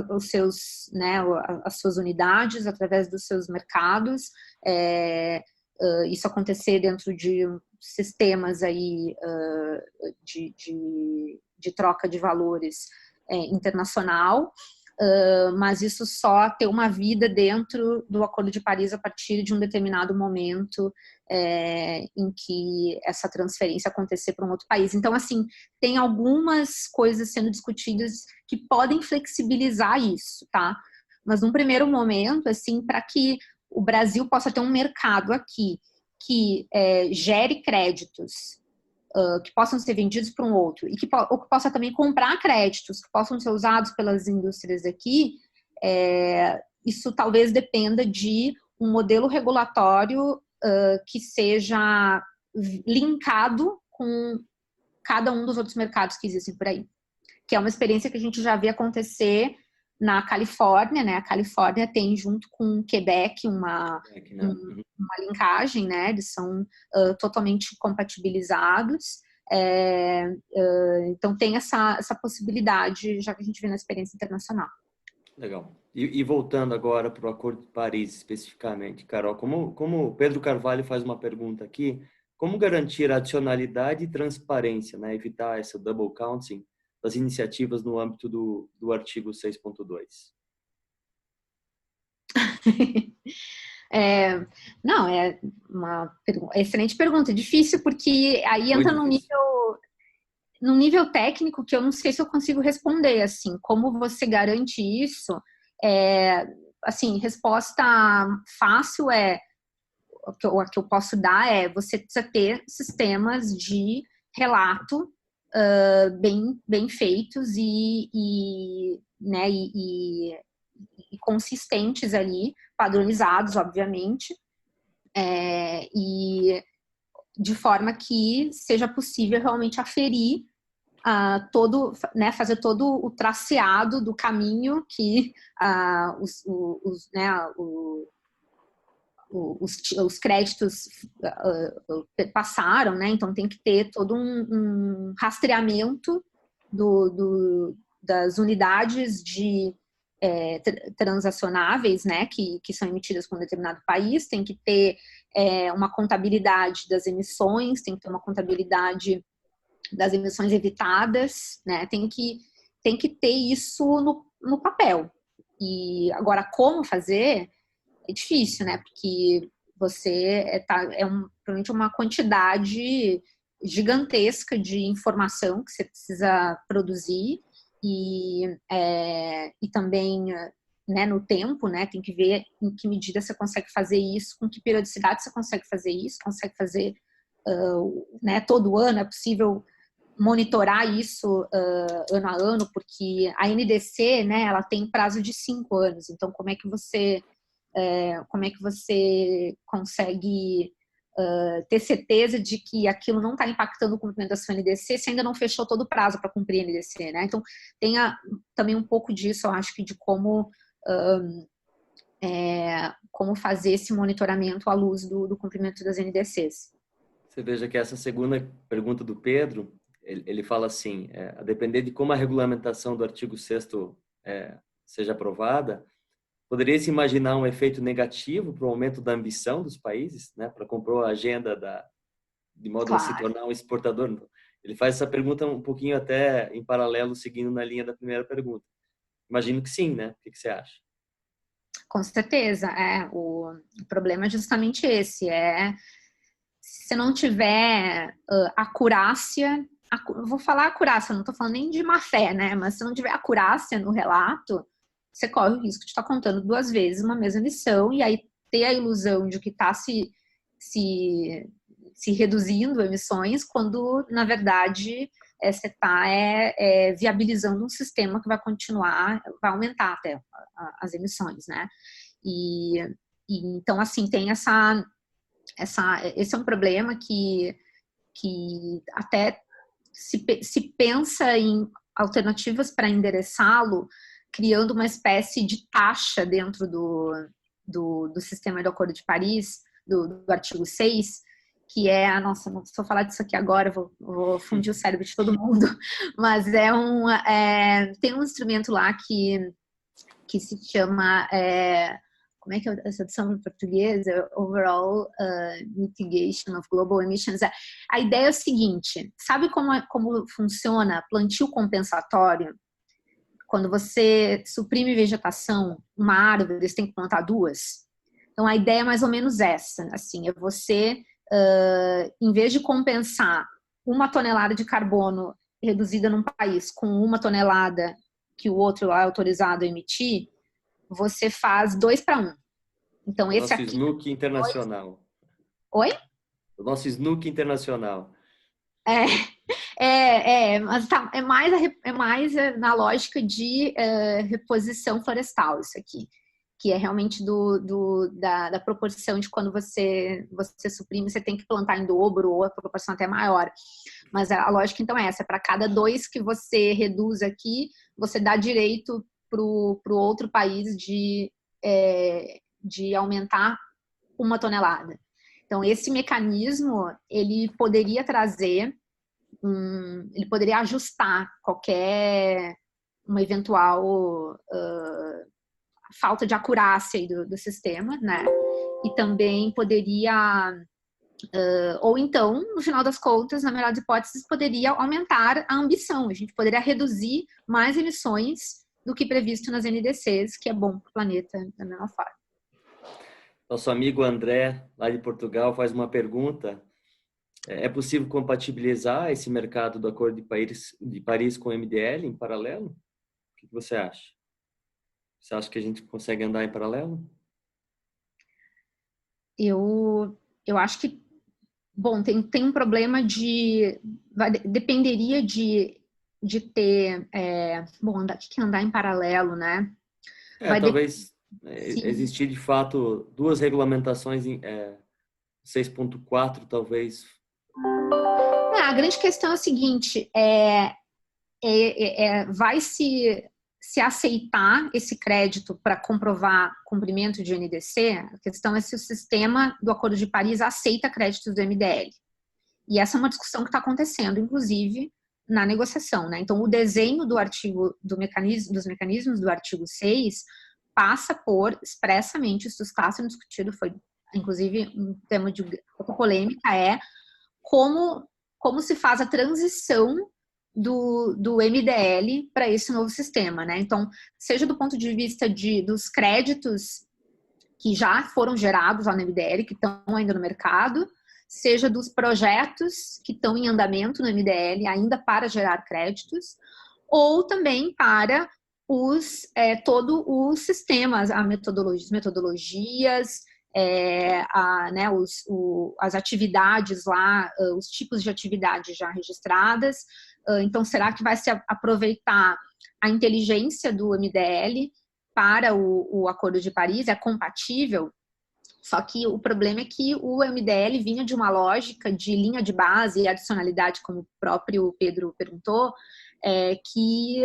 os seus, né, as suas unidades através dos seus mercados, isso acontecer dentro de sistemas aí de troca de valores internacional, mas isso só tem uma vida dentro do Acordo de Paris a partir de um determinado momento em que essa transferência acontecer para um outro país. Então, assim, tem algumas coisas sendo discutidas que podem flexibilizar isso, tá? Mas num primeiro momento, assim, para que o Brasil possa ter um mercado aqui que gere créditos que possam ser vendidos para um outro e que possa também comprar créditos que possam ser usados pelas indústrias aqui, isso talvez dependa de um modelo regulatório que seja linkado com cada um dos outros mercados que existem por aí, que é uma experiência que a gente já vê acontecer na Califórnia, né? A Califórnia tem, junto com Quebec, uma linkagem, né? Eles são totalmente compatibilizados. Então, tem essa possibilidade, já que a gente vê na experiência internacional. Legal. E voltando agora para o Acordo de Paris, especificamente, Carol, como o Pedro Carvalho faz uma pergunta aqui, como garantir a adicionalidade e transparência, né? Evitar essa double counting das iniciativas no âmbito do artigo 6.2? Não, é uma excelente pergunta. Difícil, porque aí entra num nível técnico que eu não sei se eu consigo responder. Assim, como você garante isso? Assim, resposta fácil o que eu posso dar você precisa ter sistemas de relato bem feitos e consistentes ali, padronizados, obviamente, e de forma que seja possível realmente aferir fazer todo o traceado do caminho que os créditos passaram, né? Então tem que ter todo um rastreamento das unidades de transacionáveis, né? Que são emitidas por um determinado país, tem que ter uma contabilidade das emissões, tem que ter uma contabilidade das emissões evitadas, né? Tem que ter isso no papel. E agora, como fazer? É difícil, né? Porque você provavelmente uma quantidade gigantesca de informação que você precisa produzir e também, né, no tempo, né? Tem que ver em que medida você consegue fazer isso, com que periodicidade você consegue fazer isso, consegue fazer né, todo ano, é possível monitorar isso ano a ano, porque a NDC, né, ela tem prazo de 5 anos, então como é que você consegue ter certeza de que aquilo não está impactando o cumprimento da sua NDC se ainda não fechou todo o prazo para cumprir a NDC, né? Então, tem também um pouco disso, eu acho que de como fazer esse monitoramento à luz do cumprimento das NDCs. Você veja que essa segunda pergunta do Pedro, ele fala assim, a depender de como a regulamentação do artigo 6º seja aprovada, poderia-se imaginar um efeito negativo para o aumento da ambição dos países, né, para compor a agenda de modo a se tornar um exportador? Ele faz essa pergunta um pouquinho até em paralelo, seguindo na linha da primeira pergunta. Imagino que sim, né? O que você acha? Com certeza. O problema é justamente esse. Se você não tiver acurácia, vou falar acurácia, não estou falando nem de má fé, né? Mas se não tiver acurácia no relato, você corre o risco de estar contando 2 vezes uma mesma emissão e aí ter a ilusão de que está se reduzindo emissões, quando, na verdade, você está viabilizando um sistema que vai continuar, vai aumentar até as emissões, né? Então, assim, tem esse é um problema que até se pensa em alternativas para endereçá-lo, criando uma espécie de taxa dentro do sistema do Acordo de Paris, do artigo 6, que nossa, não se eu falar disso aqui agora, vou fundir o cérebro de todo mundo, mas tem um instrumento lá que se chama, como é que é essa tradução em português? Overall Mitigation of Global Emissions. A ideia é o seguinte, sabe como funciona plantio compensatório? Quando você suprime vegetação, uma árvore, você tem que plantar duas. Então, a ideia é mais ou menos essa, assim, é você, em vez de compensar 1 tonelada de carbono reduzida num país com 1 tonelada que o outro é autorizado a emitir, você faz 2 para 1. Então, O esse nosso aqui... Snook internacional. Oi? O nosso Snook internacional. Mas tá, é mais na lógica de reposição florestal isso aqui, que é realmente da proporção de quando você suprime, você tem que plantar em dobro ou a proporção até maior. Mas a lógica então é essa, para cada 2 que você reduz aqui, você dá direito para o outro país de aumentar 1 tonelada. Então, esse mecanismo, ele poderia trazer ele poderia ajustar uma eventual falta de acurácia aí do sistema, né? E também poderia, ou então, no final das contas, na melhor das hipóteses, poderia aumentar a ambição. A gente poderia reduzir mais emissões do que previsto nas NDCs, que é bom para o planeta da mesma forma. Nosso amigo André, lá de Portugal, faz uma pergunta. É possível compatibilizar esse mercado do Acordo de Paris com o MDL em paralelo? O que você acha? Você acha que a gente consegue andar em paralelo? Eu acho que, bom, tem um problema dependeria de ter, bom, o que é andar em paralelo, né? Talvez Sim. existir de fato 2 regulamentações em 6.4, talvez. A grande questão é a seguinte, vai se aceitar esse crédito para comprovar cumprimento de NDC? A questão é se o sistema do Acordo de Paris aceita créditos do MDL. E essa é uma discussão que está acontecendo, inclusive, na negociação, né? Então, o desenho dos mecanismos do artigo 6 passa por, expressamente, isso está sendo discutido, foi, inclusive, um tema de pouca polêmica, como se faz a transição do MDL para esse novo sistema, né? Então, seja do ponto de vista dos créditos que já foram gerados lá no MDL, que estão ainda no mercado, seja dos projetos que estão em andamento no MDL ainda para gerar créditos, ou também para todo o sistema, as metodologias, as atividades lá, os tipos de atividades já registradas. Então, será que vai se aproveitar a inteligência do MDL para o Acordo de Paris? É compatível? Só que o problema é que o MDL vinha de uma lógica de linha de base e adicionalidade, como o próprio Pedro perguntou, que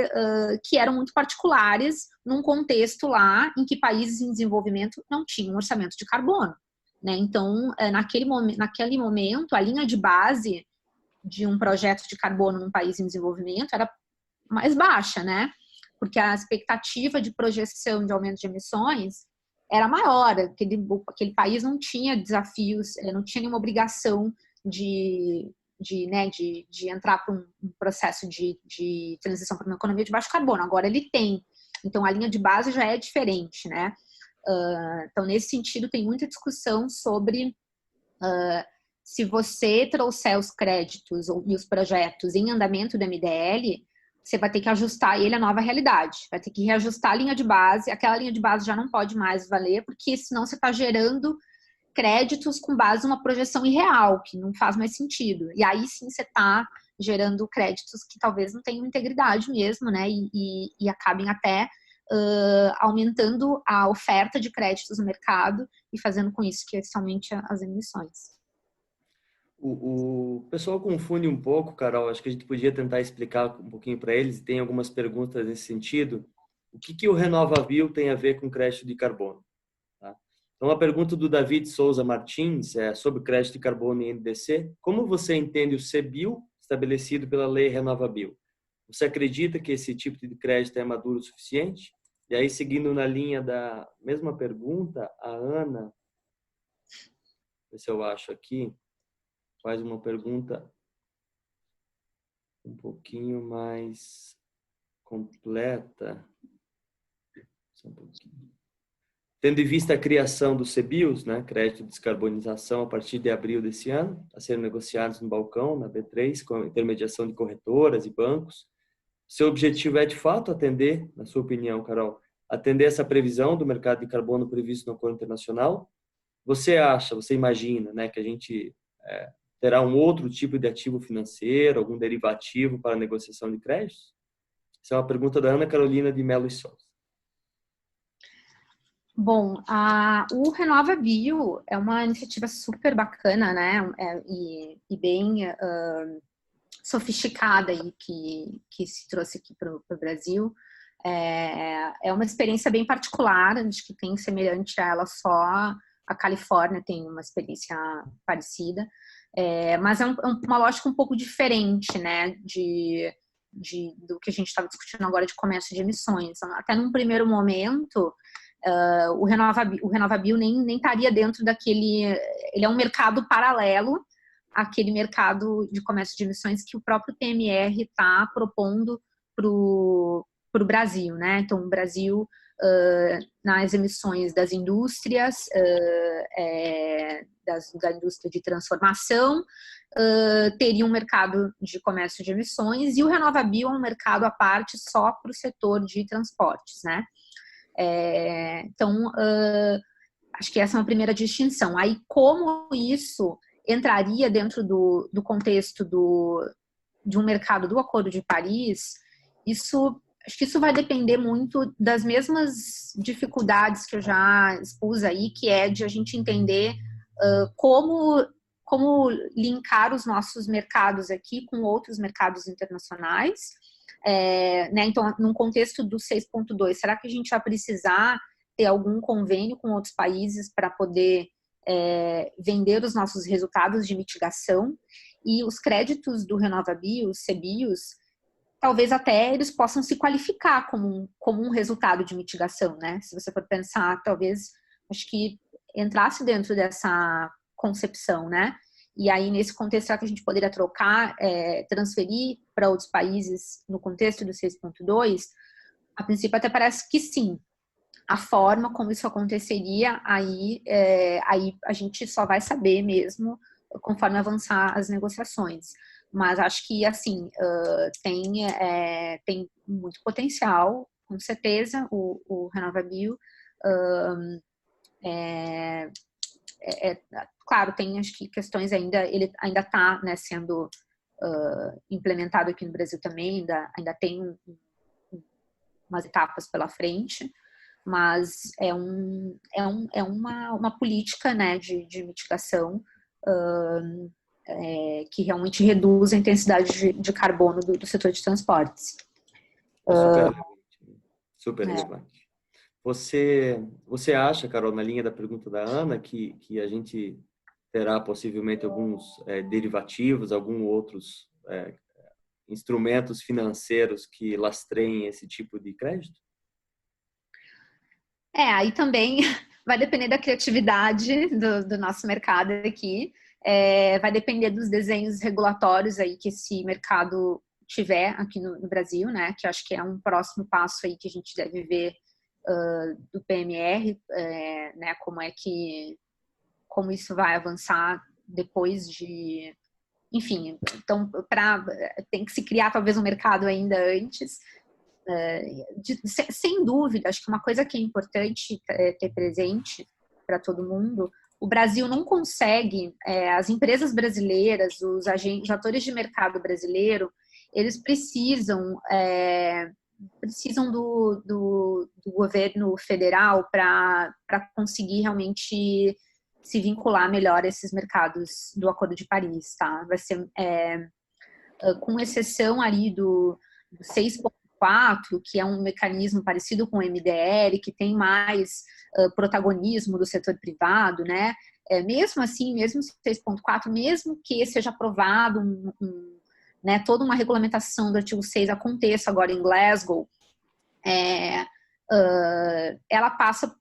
eram muito particulares num contexto lá em que países em desenvolvimento não tinham orçamento de carbono, né? Então, naquele momento, a linha de base de um projeto de carbono num país em desenvolvimento era mais baixa, né? Porque a expectativa de projeção de aumento de emissões era maior, aquele país não tinha desafios, não tinha nenhuma obrigação de entrar para um processo de transição para uma economia de baixo carbono. Agora ele tem. Então, a linha de base já é diferente, né? Então, nesse sentido, tem muita discussão sobre se você trouxer os créditos e os projetos em andamento do MDL, você vai ter que ajustar ele à nova realidade. Vai ter que reajustar a linha de base. Aquela linha de base já não pode mais valer, porque senão você está gerando créditos com base numa projeção irreal, que não faz mais sentido. E aí sim você está gerando créditos que talvez não tenham integridade mesmo, né? E acabem até aumentando a oferta de créditos no mercado e fazendo com isso que aumente as emissões. O pessoal confunde um pouco, Carol. Acho que a gente podia tentar explicar um pouquinho para eles. Tem algumas perguntas nesse sentido. O que o RenovaBio tem a ver com crédito de carbono? Tá? Então, a pergunta do David Souza Martins é sobre crédito de carbono em NDC. Como você entende o CBIO estabelecido pela lei RenovaBio? Você acredita que esse tipo de crédito é maduro o suficiente? E aí, seguindo na linha da mesma pergunta, a Ana, ver se eu acho aqui, faz uma pergunta um pouquinho mais completa. Só um pouquinho. Tendo em vista a criação dos CBIOS, né, crédito de descarbonização, a partir de abril desse ano, a serem negociados no balcão, na B3, com a intermediação de corretoras e bancos, seu objetivo é, de fato, atender, na sua opinião, Carol, atender essa previsão do mercado de carbono previsto no Acordo Internacional? Você acha, você imagina, né, que a gente terá um outro tipo de ativo financeiro, algum derivativo para a negociação de créditos? Essa é uma pergunta da Ana Carolina de Mello e Souza. Bom, o Renova Bio é uma iniciativa super bacana, né? E bem sofisticada aí que se trouxe aqui para o Brasil. É uma experiência bem particular, acho que tem semelhante a ela só a Califórnia tem uma experiência parecida, mas é uma lógica um pouco diferente, né? Do que a gente estava discutindo agora de comércio de emissões. Até num primeiro momento, o Renova Bio nem estaria dentro daquele... Ele é um mercado paralelo àquele mercado de comércio de emissões que o próprio PMR está propondo para o Brasil, né? Então, o Brasil, nas emissões das indústrias, da indústria de transformação, teria um mercado de comércio de emissões, e o Renova Bio é um mercado à parte só para o setor de transportes, né? Então, acho que essa é uma primeira distinção. Aí, como isso entraria dentro do contexto de um mercado do Acordo de Paris, acho que isso vai depender muito das mesmas dificuldades que eu já expus aí, que é de a gente entender como linkar os nossos mercados aqui com outros mercados internacionais. Né? Então, num contexto do 6.2, será que a gente vai precisar ter algum convênio com outros países para poder vender os nossos resultados de mitigação? E os créditos do Renova Bio, os CBIOS, talvez até eles possam se qualificar como um resultado de mitigação, né? Se você for pensar, talvez, acho que entrasse dentro dessa concepção, né? E aí, nesse contexto, será que a gente poderia trocar, transferir para outros países no contexto do 6.2? A princípio, até parece que sim. A forma como isso aconteceria, aí a gente só vai saber mesmo conforme avançar as negociações. Mas acho que, assim, tem muito potencial, com certeza, o Renova Bio. Claro, tem acho que questões ainda, ele ainda está, né, sendo implementado aqui no Brasil também, ainda tem umas etapas pela frente, mas é uma política, né, de mitigação que realmente reduz a intensidade de carbono do setor de transportes. Super relevante. Você acha, Carol, na linha da pergunta da Ana, que a gente terá possivelmente alguns derivativos, alguns outros instrumentos financeiros que lastreiem esse tipo de crédito? Aí também vai depender da criatividade do nosso mercado aqui, vai depender dos desenhos regulatórios aí que esse mercado tiver aqui no Brasil, né? Que acho que é um próximo passo aí que a gente deve ver do PMR, né? Como isso vai avançar depois de... Enfim, então tem que se criar talvez um mercado ainda antes. Sem dúvida, acho que uma coisa que é importante ter presente para todo mundo, o Brasil não consegue, as empresas brasileiras, os atores de mercado brasileiro, eles precisam do governo federal para conseguir realmente se vincular melhor a esses mercados do Acordo de Paris, tá? Vai ser, com exceção ali do 6.4, que é um mecanismo parecido com o MDL, que tem mais protagonismo do setor privado, né? Mesmo assim, mesmo 6.4, mesmo que seja aprovado né, toda uma regulamentação do artigo 6 aconteça agora em Glasgow, ela passa,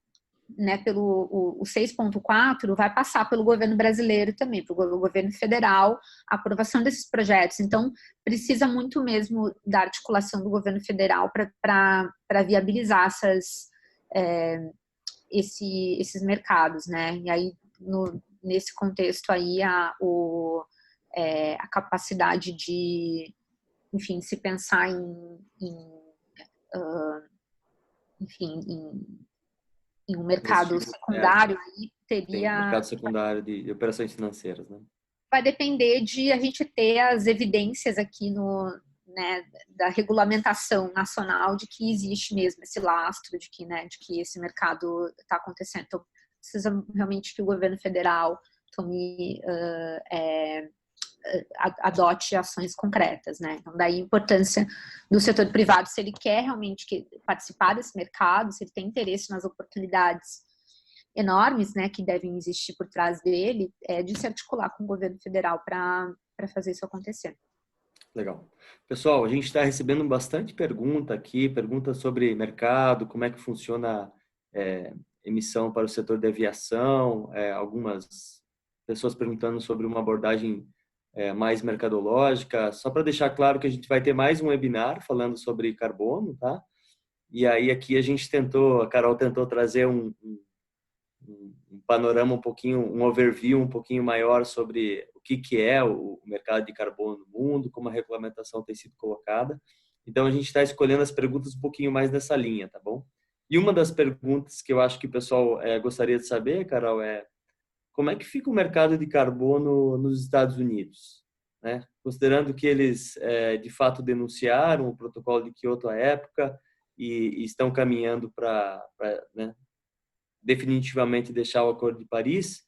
né, pelo o 6.4 vai passar pelo governo brasileiro também, pelo governo federal, a aprovação desses projetos. Então, precisa muito mesmo da articulação do governo federal para viabilizar esses mercados, né? E aí, nesse contexto aí, a capacidade de, enfim, se pensar em um mercado secundário aí teria... Sim, mercado secundário de operações financeiras, né? Vai depender de a gente ter as evidências aqui né, da regulamentação nacional de que existe mesmo esse lastro de que esse mercado está acontecendo. Então, precisa realmente que o governo federal adote ações concretas, né? Então, daí a importância do setor privado, se ele quer realmente participar desse mercado, se ele tem interesse nas oportunidades enormes, né, que devem existir por trás dele, de se articular com o governo federal para fazer isso acontecer. Legal. Pessoal, a gente está recebendo bastante pergunta aqui, perguntas sobre mercado, como é que funciona emissão para o setor de aviação, algumas pessoas perguntando sobre uma abordagem mais mercadológica. Só para deixar claro que a gente vai ter mais um webinar falando sobre carbono, tá? E aí aqui a Carol tentou trazer um panorama um overview um pouquinho maior sobre o que é o mercado de carbono no mundo, como a regulamentação tem sido colocada. Então, a gente está escolhendo as perguntas um pouquinho mais nessa linha, tá bom? E uma das perguntas que eu acho que o pessoal gostaria de saber, Carol, como é que fica o mercado de carbono nos Estados Unidos? Né? Considerando que eles, de fato, denunciaram o protocolo de Kyoto à época e estão caminhando para né, definitivamente deixar o Acordo de Paris,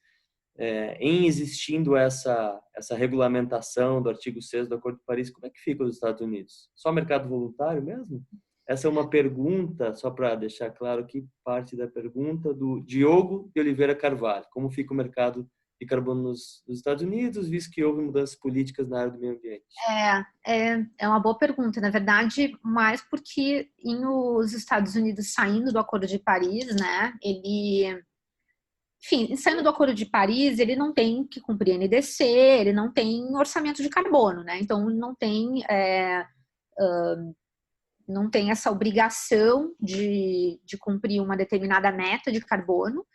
em existindo essa regulamentação do artigo 6º do Acordo de Paris, como é que fica os Estados Unidos? Só mercado voluntário mesmo? Essa é uma pergunta, só para deixar claro aqui, parte da pergunta do Diogo de Oliveira Carvalho. Como fica o mercado de carbono nos Estados Unidos, visto que houve mudanças políticas na área do meio ambiente? É uma boa pergunta. Na verdade, mais porque os Estados Unidos saindo do Acordo de Paris, né, enfim, saindo do Acordo de Paris, ele não tem que cumprir NDC, ele não tem orçamento de carbono, né, então não tem essa obrigação de cumprir uma determinada meta de carbono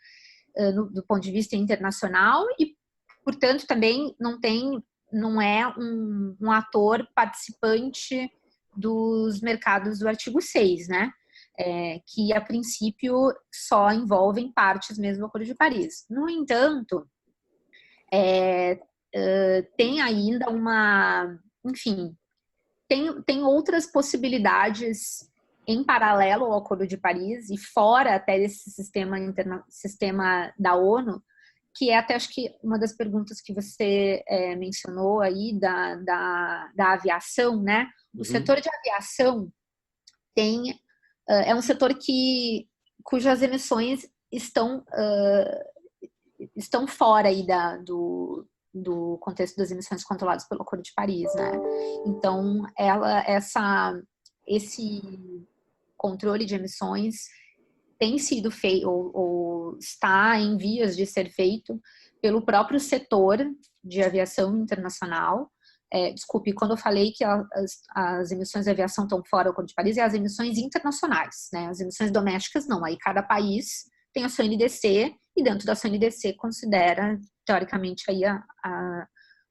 do ponto de vista internacional e, portanto, também não é um ator participante dos mercados do artigo 6, né? Que, a princípio, só envolvem partes mesmo do Acordo de Paris. No entanto, tem ainda enfim, tem outras possibilidades em paralelo ao Acordo de Paris e fora até desse sistema da ONU, que é até acho que uma das perguntas que você mencionou aí da aviação, né? O setor de aviação é um setor cujas emissões estão fora aí do contexto das emissões controladas pelo Acordo de Paris, né? Então, esse controle de emissões tem sido feito ou está em vias de ser feito pelo próprio setor de aviação internacional. Desculpe, quando eu falei que as emissões de aviação estão fora do Acordo de Paris, é as emissões internacionais, né? As emissões domésticas não. Aí cada país tem a sua NDC e dentro da sua NDC considera, teoricamente, aí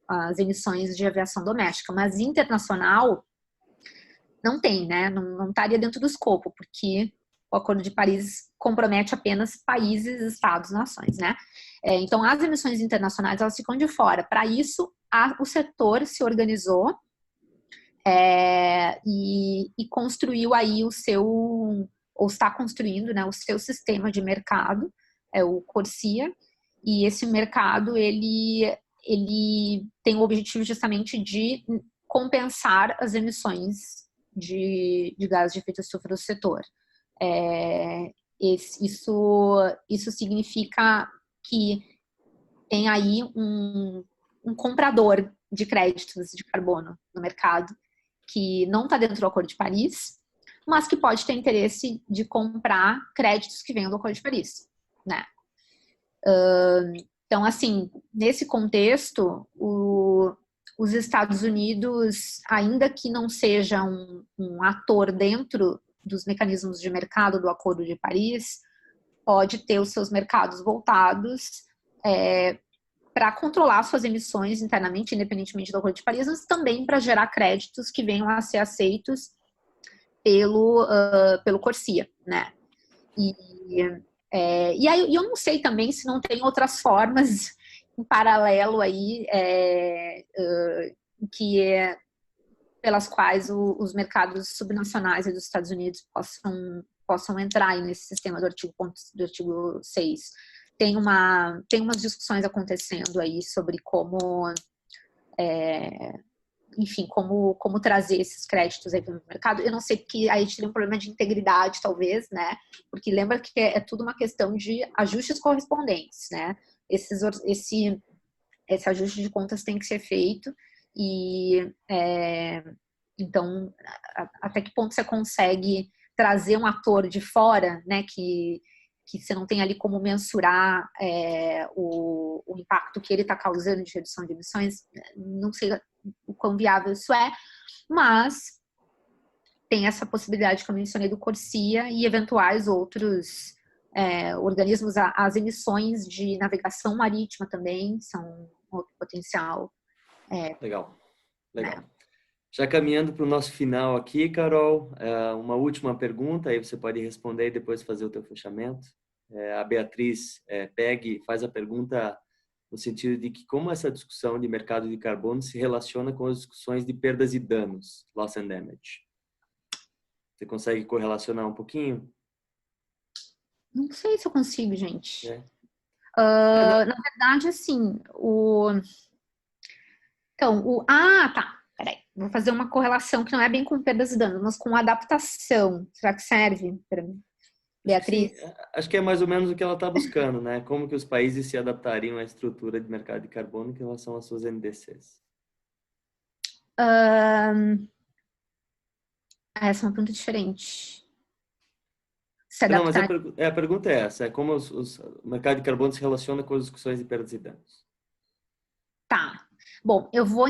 as emissões de aviação doméstica. Mas internacional não tem, né? Não estaria dentro do escopo, porque o Acordo de Paris compromete apenas países, estados, nações, né? Então, as emissões internacionais, elas ficam de fora. Para isso, o setor se organizou e construiu aí ou está construindo, né, o seu sistema de mercado, o CORSIA, e esse mercado, ele tem o objetivo justamente de compensar as emissões de gases de efeito estufa do setor. Isso significa que tem aí um comprador de créditos de carbono no mercado que não está dentro do Acordo de Paris, mas que pode ter interesse de comprar créditos que venham do Acordo de Paris. né? Então, assim, nesse contexto, os Estados Unidos, ainda que não seja um ator dentro dos mecanismos de mercado do Acordo de Paris, pode ter os seus mercados voltados para controlar suas emissões internamente, independentemente do Acordo de Paris, mas também para gerar créditos que venham a ser aceitos pelo Corsia, né? E aí eu não sei também se não tem outras formas em paralelo aí pelas quais os mercados subnacionais dos Estados Unidos possam entrar aí nesse sistema do artigo 6. Tem umas discussões acontecendo aí sobre como como trazer esses créditos aí para o mercado. Eu não sei, porque aí a gente tem um problema de integridade, talvez, né? Porque lembra que é tudo uma questão de ajustes correspondentes, né? Esse ajuste de contas tem que ser feito e então até que ponto você consegue trazer um ator de fora, né? Que você não tem ali como mensurar o impacto que ele está causando de redução de emissões, não sei o quão viável isso é, mas tem essa possibilidade que eu mencionei do Corsia e eventuais outros organismos. As emissões de navegação marítima também são outro potencial. Legal. Já caminhando para o nosso final aqui, Carol, uma última pergunta, aí você pode responder e depois fazer o teu fechamento. A Beatriz Peg faz a pergunta no sentido de que como essa discussão de mercado de carbono se relaciona com as discussões de perdas e danos, loss and damage. Você consegue correlacionar um pouquinho? Não sei se eu consigo, gente. Na verdade, assim, tá. Peraí. Vou fazer uma correlação que não é bem com perdas e danos, mas com adaptação. Será que serve para mim? Beatriz? Sim, acho que é mais ou menos o que ela está buscando, né? Como que os países se adaptariam à estrutura de mercado de carbono em relação às suas NDCs? Essa é uma pergunta diferente. Não, mas a pergunta é essa, como o mercado de carbono se relaciona com as discussões de perdas e danos. Tá. Bom, eu vou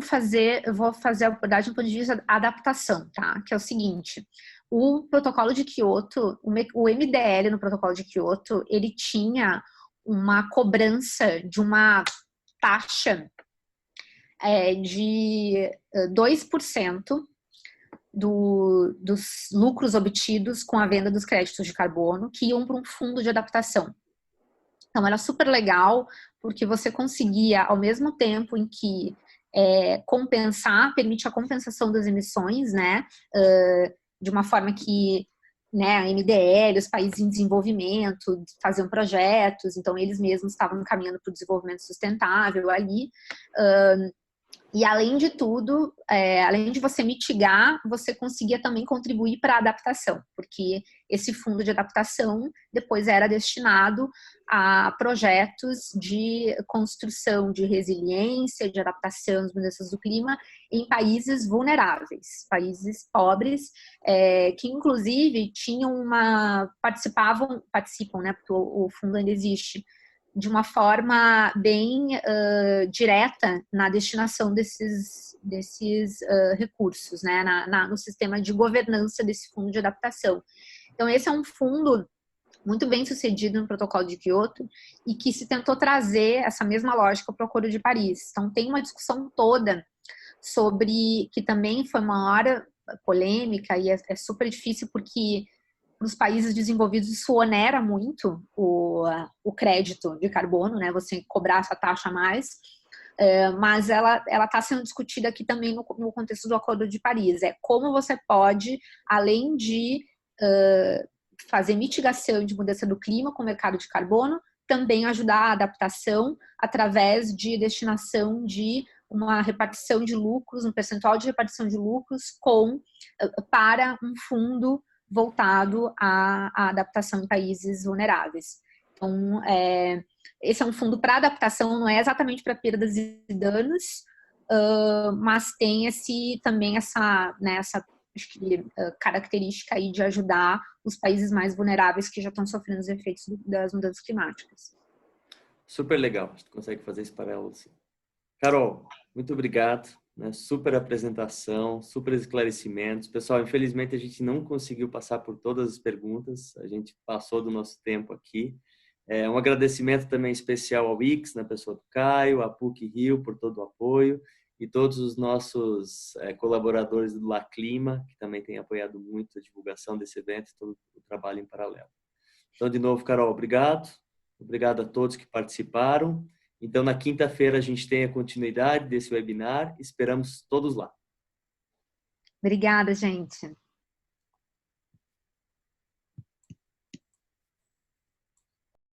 fazer a abordagem do ponto de vista da adaptação, tá? Que é o seguinte, o protocolo de Kyoto, o MDL no protocolo de Kyoto, ele tinha uma cobrança de uma taxa de 2% dos lucros obtidos com a venda dos créditos de carbono que iam para um fundo de adaptação. Então, era super legal, porque você conseguia, ao mesmo tempo em que permite a compensação das emissões, né, de uma forma que, né, a MDL, os países em desenvolvimento, faziam projetos, então eles mesmos estavam caminhando para o desenvolvimento sustentável ali, e além de tudo, além de você mitigar, você conseguia também contribuir para a adaptação, porque esse fundo de adaptação depois era destinado a projetos de construção de resiliência, de adaptação às mudanças do clima em países vulneráveis, países pobres, que inclusive participam, né, porque o fundo ainda existe, de uma forma bem direta na destinação desses recursos, né, no sistema de governança desse fundo de adaptação. Então, esse é um fundo muito bem sucedido no protocolo de Kyoto e que se tentou trazer essa mesma lógica para o Acordo de Paris. Então, tem uma discussão toda sobre, que também foi uma hora polêmica e é super difícil porque nos países desenvolvidos isso onera muito o crédito de carbono, né? Você cobrar essa taxa a mais, mas ela está sendo discutida aqui também no contexto do Acordo de Paris. Como você pode, além de fazer mitigação de mudança do clima com o mercado de carbono, também ajudar a adaptação através de destinação de uma repartição de lucros, um percentual de repartição de lucros para um fundo voltado à adaptação em países vulneráveis. Então, esse é um fundo para adaptação, não é exatamente para perdas e danos, mas tem também essa acho que, característica aí de ajudar os países mais vulneráveis que já estão sofrendo os efeitos das mudanças climáticas. Super legal, a gente consegue fazer esse paralelo assim. Carol, muito obrigado, né? Super apresentação, super esclarecimentos. Pessoal, infelizmente a gente não conseguiu passar por todas as perguntas, a gente passou do nosso tempo aqui. Um agradecimento também especial ao Ix, na pessoa do Caio, à PUC-Rio por todo o apoio e todos os nossos colaboradores do La Clima, que também têm apoiado muito a divulgação desse evento e todo o trabalho em paralelo. Então, de novo, Carol, obrigado. Obrigado a todos que participaram. Então, na quinta-feira, a gente tem a continuidade desse webinar. Esperamos todos lá. Obrigada, gente.